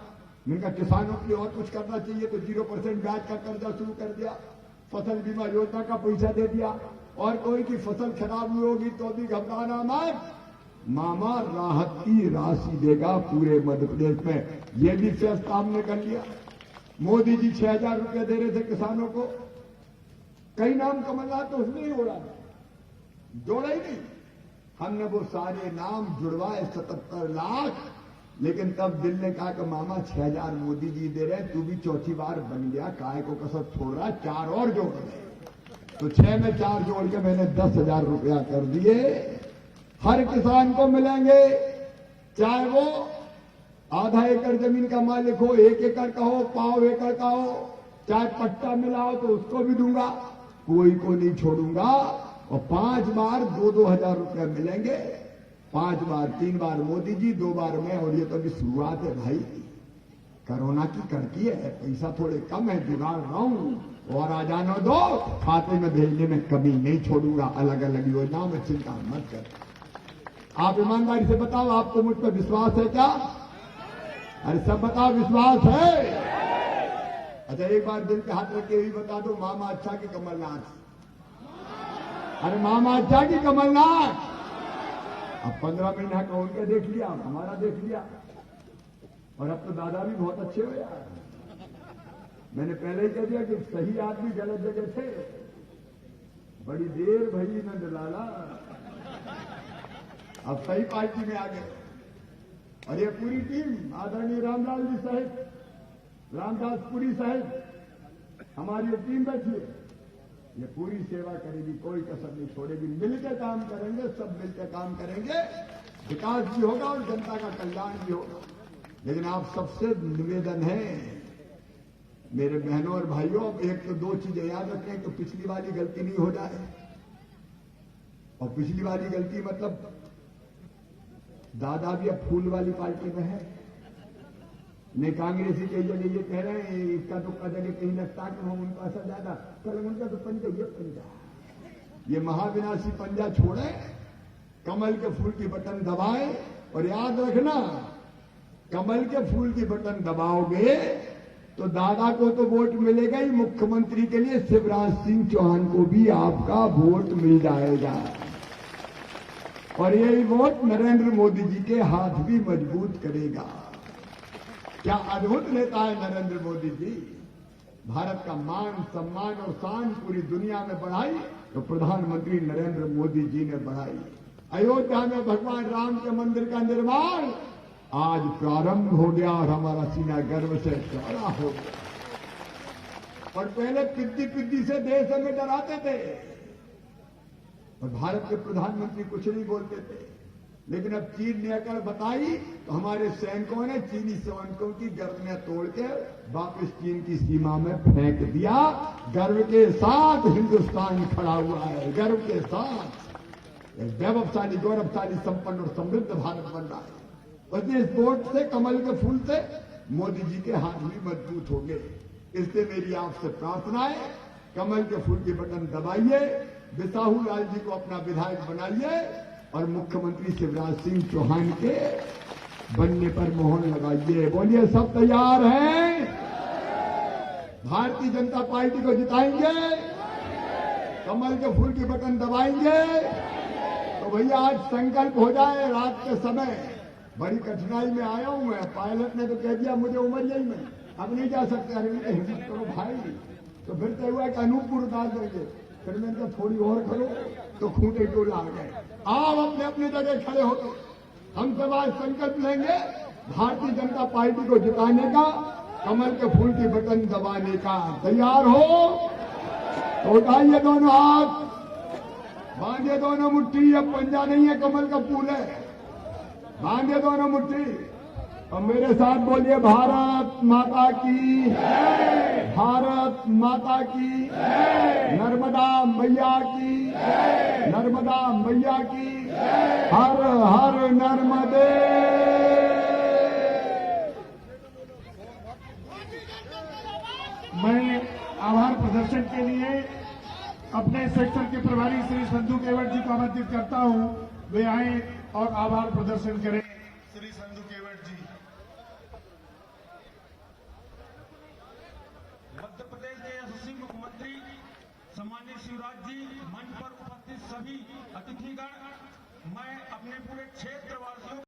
Speaker 7: मैंने किसानों के लिए और कुछ करना चाहिए तो 0% ब्याज का कर्जा शुरू कर दिया, फसल बीमा योजना का पैसा दे दिया। और कोई की फसल खराब हुई होगी तो भी घबराना मत, मामा राहत की राशि देगा पूरे मध्य प्रदेश में। ये भी प्रस्ताव ने कर लिया। मोदी जी 6,000 रुपए दे रहे थे किसानों को। कई नाम कमलनाथ तो उसने ही जोड़ा ही नहीं। हमने वो सारे नाम जुड़वाए 77 लाख। लेकिन तब दिल ने कहा कि मामा 6,000 मोदी जी दे रहे, तू भी चौथी बार बन गया, काय को कसर छोड़ रहा, 4 और जोड़ दे। तो 6 में 4 जोड़ के मैंने 10,000 रुपया कर दिए। हर किसान को मिलेंगे, चाहे वो आधा एकड़ जमीन का मालिक हो, 1 एकड़ का हो, 1.5 एकड़ का हो, चाहे पट्टा मिला हो तो उसको भी दूंगा, कोई को नहीं छोड़ूंगा। और 5 बार 2-2 हजार रुपया मिलेंगे। 5 बार, 3 बार मोदी जी, 2 बार मैं। और ये तो अभी शुरुआत है भाई, कोरोना की कड़की है, पैसा थोड़े कम है, जुगाड़ रहा हूं और आ जाना दो, खाते में भेजने में कमी नहीं छोड़ूंगा। अलग अलग योजनाओं में चिंता मत कर। आप ईमानदारी से बताओ, आपको मुझ पर विश्वास है क्या? अरे सब बताओ, विश्वास है? अच्छा एक बार दिल पे हाथ रख के भी बता दो, मामा अच्छा कि कमलनाथ? अरे मामा अच्छा कि कमलनाथ? अब 15 महीना का उनका देख लिया, हमारा देख लिया। और अब तो दादा भी बहुत अच्छे हो यार। मैंने पहले ही कह दिया कि सही आदमी गलत जगह थे। बड़ी देर भई नंदलाला, अब सही पार्टी में आ गए। और ये पूरी टीम, आदरणीय रामलाल जी साहब, रामदास पुरी साहब, हमारी टीम बैठी है, ये पूरी सेवा करेगी, कोई कसर नहीं छोड़ेगी। मिलकर काम करेंगे, सब मिलकर काम करेंगे, विकास भी होगा और जनता का कल्याण भी होगा। लेकिन आप सबसे निवेदन है मेरे बहनों और भाइयों, अब एक तो 2 चीजें याद रखें, तो पिछली वाली गलती नहीं हो जाए। और पिछली वाली गलती मतलब दादा भी अब फूल वाली पार्टी में है। नहीं कांग्रेसी कई जगह ये कह रहे हैं, इसका तो जगह कहीं लगता है कि हम उनका असर ज्यादा, कल उनका तो पंजा, ये पंजा, ये महाविनाशी पंजा छोड़े, कमल के फूल की बटन दबाए। और याद रखना, कमल के फूल की बटन दबाओगे तो दादा को तो वोट मिलेगा ही, मुख्यमंत्री के लिए शिवराज सिंह चौहान को भी आपका वोट मिल जाएगा। और यही वोट नरेंद्र मोदी जी के हाथ भी मजबूत करेगा। क्या अद्भुत नेता है नरेंद्र मोदी जी। भारत का मान सम्मान और शान पूरी दुनिया में बढ़ाई तो प्रधानमंत्री नरेंद्र मोदी जी ने बढ़ाई। अयोध्या में भगवान राम के मंदिर का निर्माण आज प्रारंभ हो गया और हमारा सीना गर्व से चौड़ा हो गया। और पहले पिद्दी पिद्दी से देश हमें डराते थे और भारत के प्रधानमंत्री कुछ नहीं बोलते थे, लेकिन अब चीन ने अगर बताई तो हमारे सैनिकों ने चीनी सैनिकों की गर्दनें तोड़ के वापस चीन की सीमा में फेंक दिया। गर्व के साथ हिंदुस्तान खड़ा हुआ है, गर्व के साथ वैभवशाली गौरवशाली संपन्न और समृद्ध भारत बन रहा है। बस इस वोट से, कमल के फूल से मोदी जी के हाथ भी मजबूत होंगे। इसलिए मेरी आपसे प्रार्थना है, कमल के फूल की बटन दबाइए, बिसाहू लाल जी को अपना विधायक बनाइए और मुख्यमंत्री शिवराज सिंह चौहान के बनने पर मोहर लगाइए। बोलिए सब तैयार हैं? भारतीय जनता पार्टी को जिताएंगे, कमल के फूल की बटन दबाएंगे। तो भैया आज संकल्प हो जाए। रात के समय बड़ी कठिनाई में आया हूं मैं, पायलट ने तो कह दिया मुझे उमरिया ही में अब नहीं जा सकते। अरे हिम्मत करो भाई। तो फिर तय हुआ कि अनूपपुर उतार देंगे। फिर मैंने कहा थोड़ी और करो, तो खूंटे टोला आ गए। आप अपने अपनी जगह खड़े होकर हम सब आज संकल्प लेंगे भारतीय जनता पार्टी को जिताने का, कमल के फूल की बटन दबाने का। तैयार हो तो उठाइए दोनों हाथ, बांधिए दोनों मुट्ठी। अब पंजा नहीं है, कमल का फूल है। बांधिए दोनों मुट्ठी और मेरे साथ बोलिए भारत माता की, भारत माता की, नर्मदा मैया की, नर्मदा मैया की, हर हर नर्मदे।
Speaker 1: मैं आभार प्रदर्शन के लिए अपने सेक्टर के प्रभारी श्री संधू केवट जी को आमंत्रित करता हूं, वे आए और आभार प्रदर्शन करें। श्री संधू केवट जी।
Speaker 6: मध्य प्रदेश के यशस्वी मुख्यमंत्री सम्मानित शिवराज जी, मंच पर उपस्थित सभी अतिथिगण, मैं अपने पूरे क्षेत्रवासियों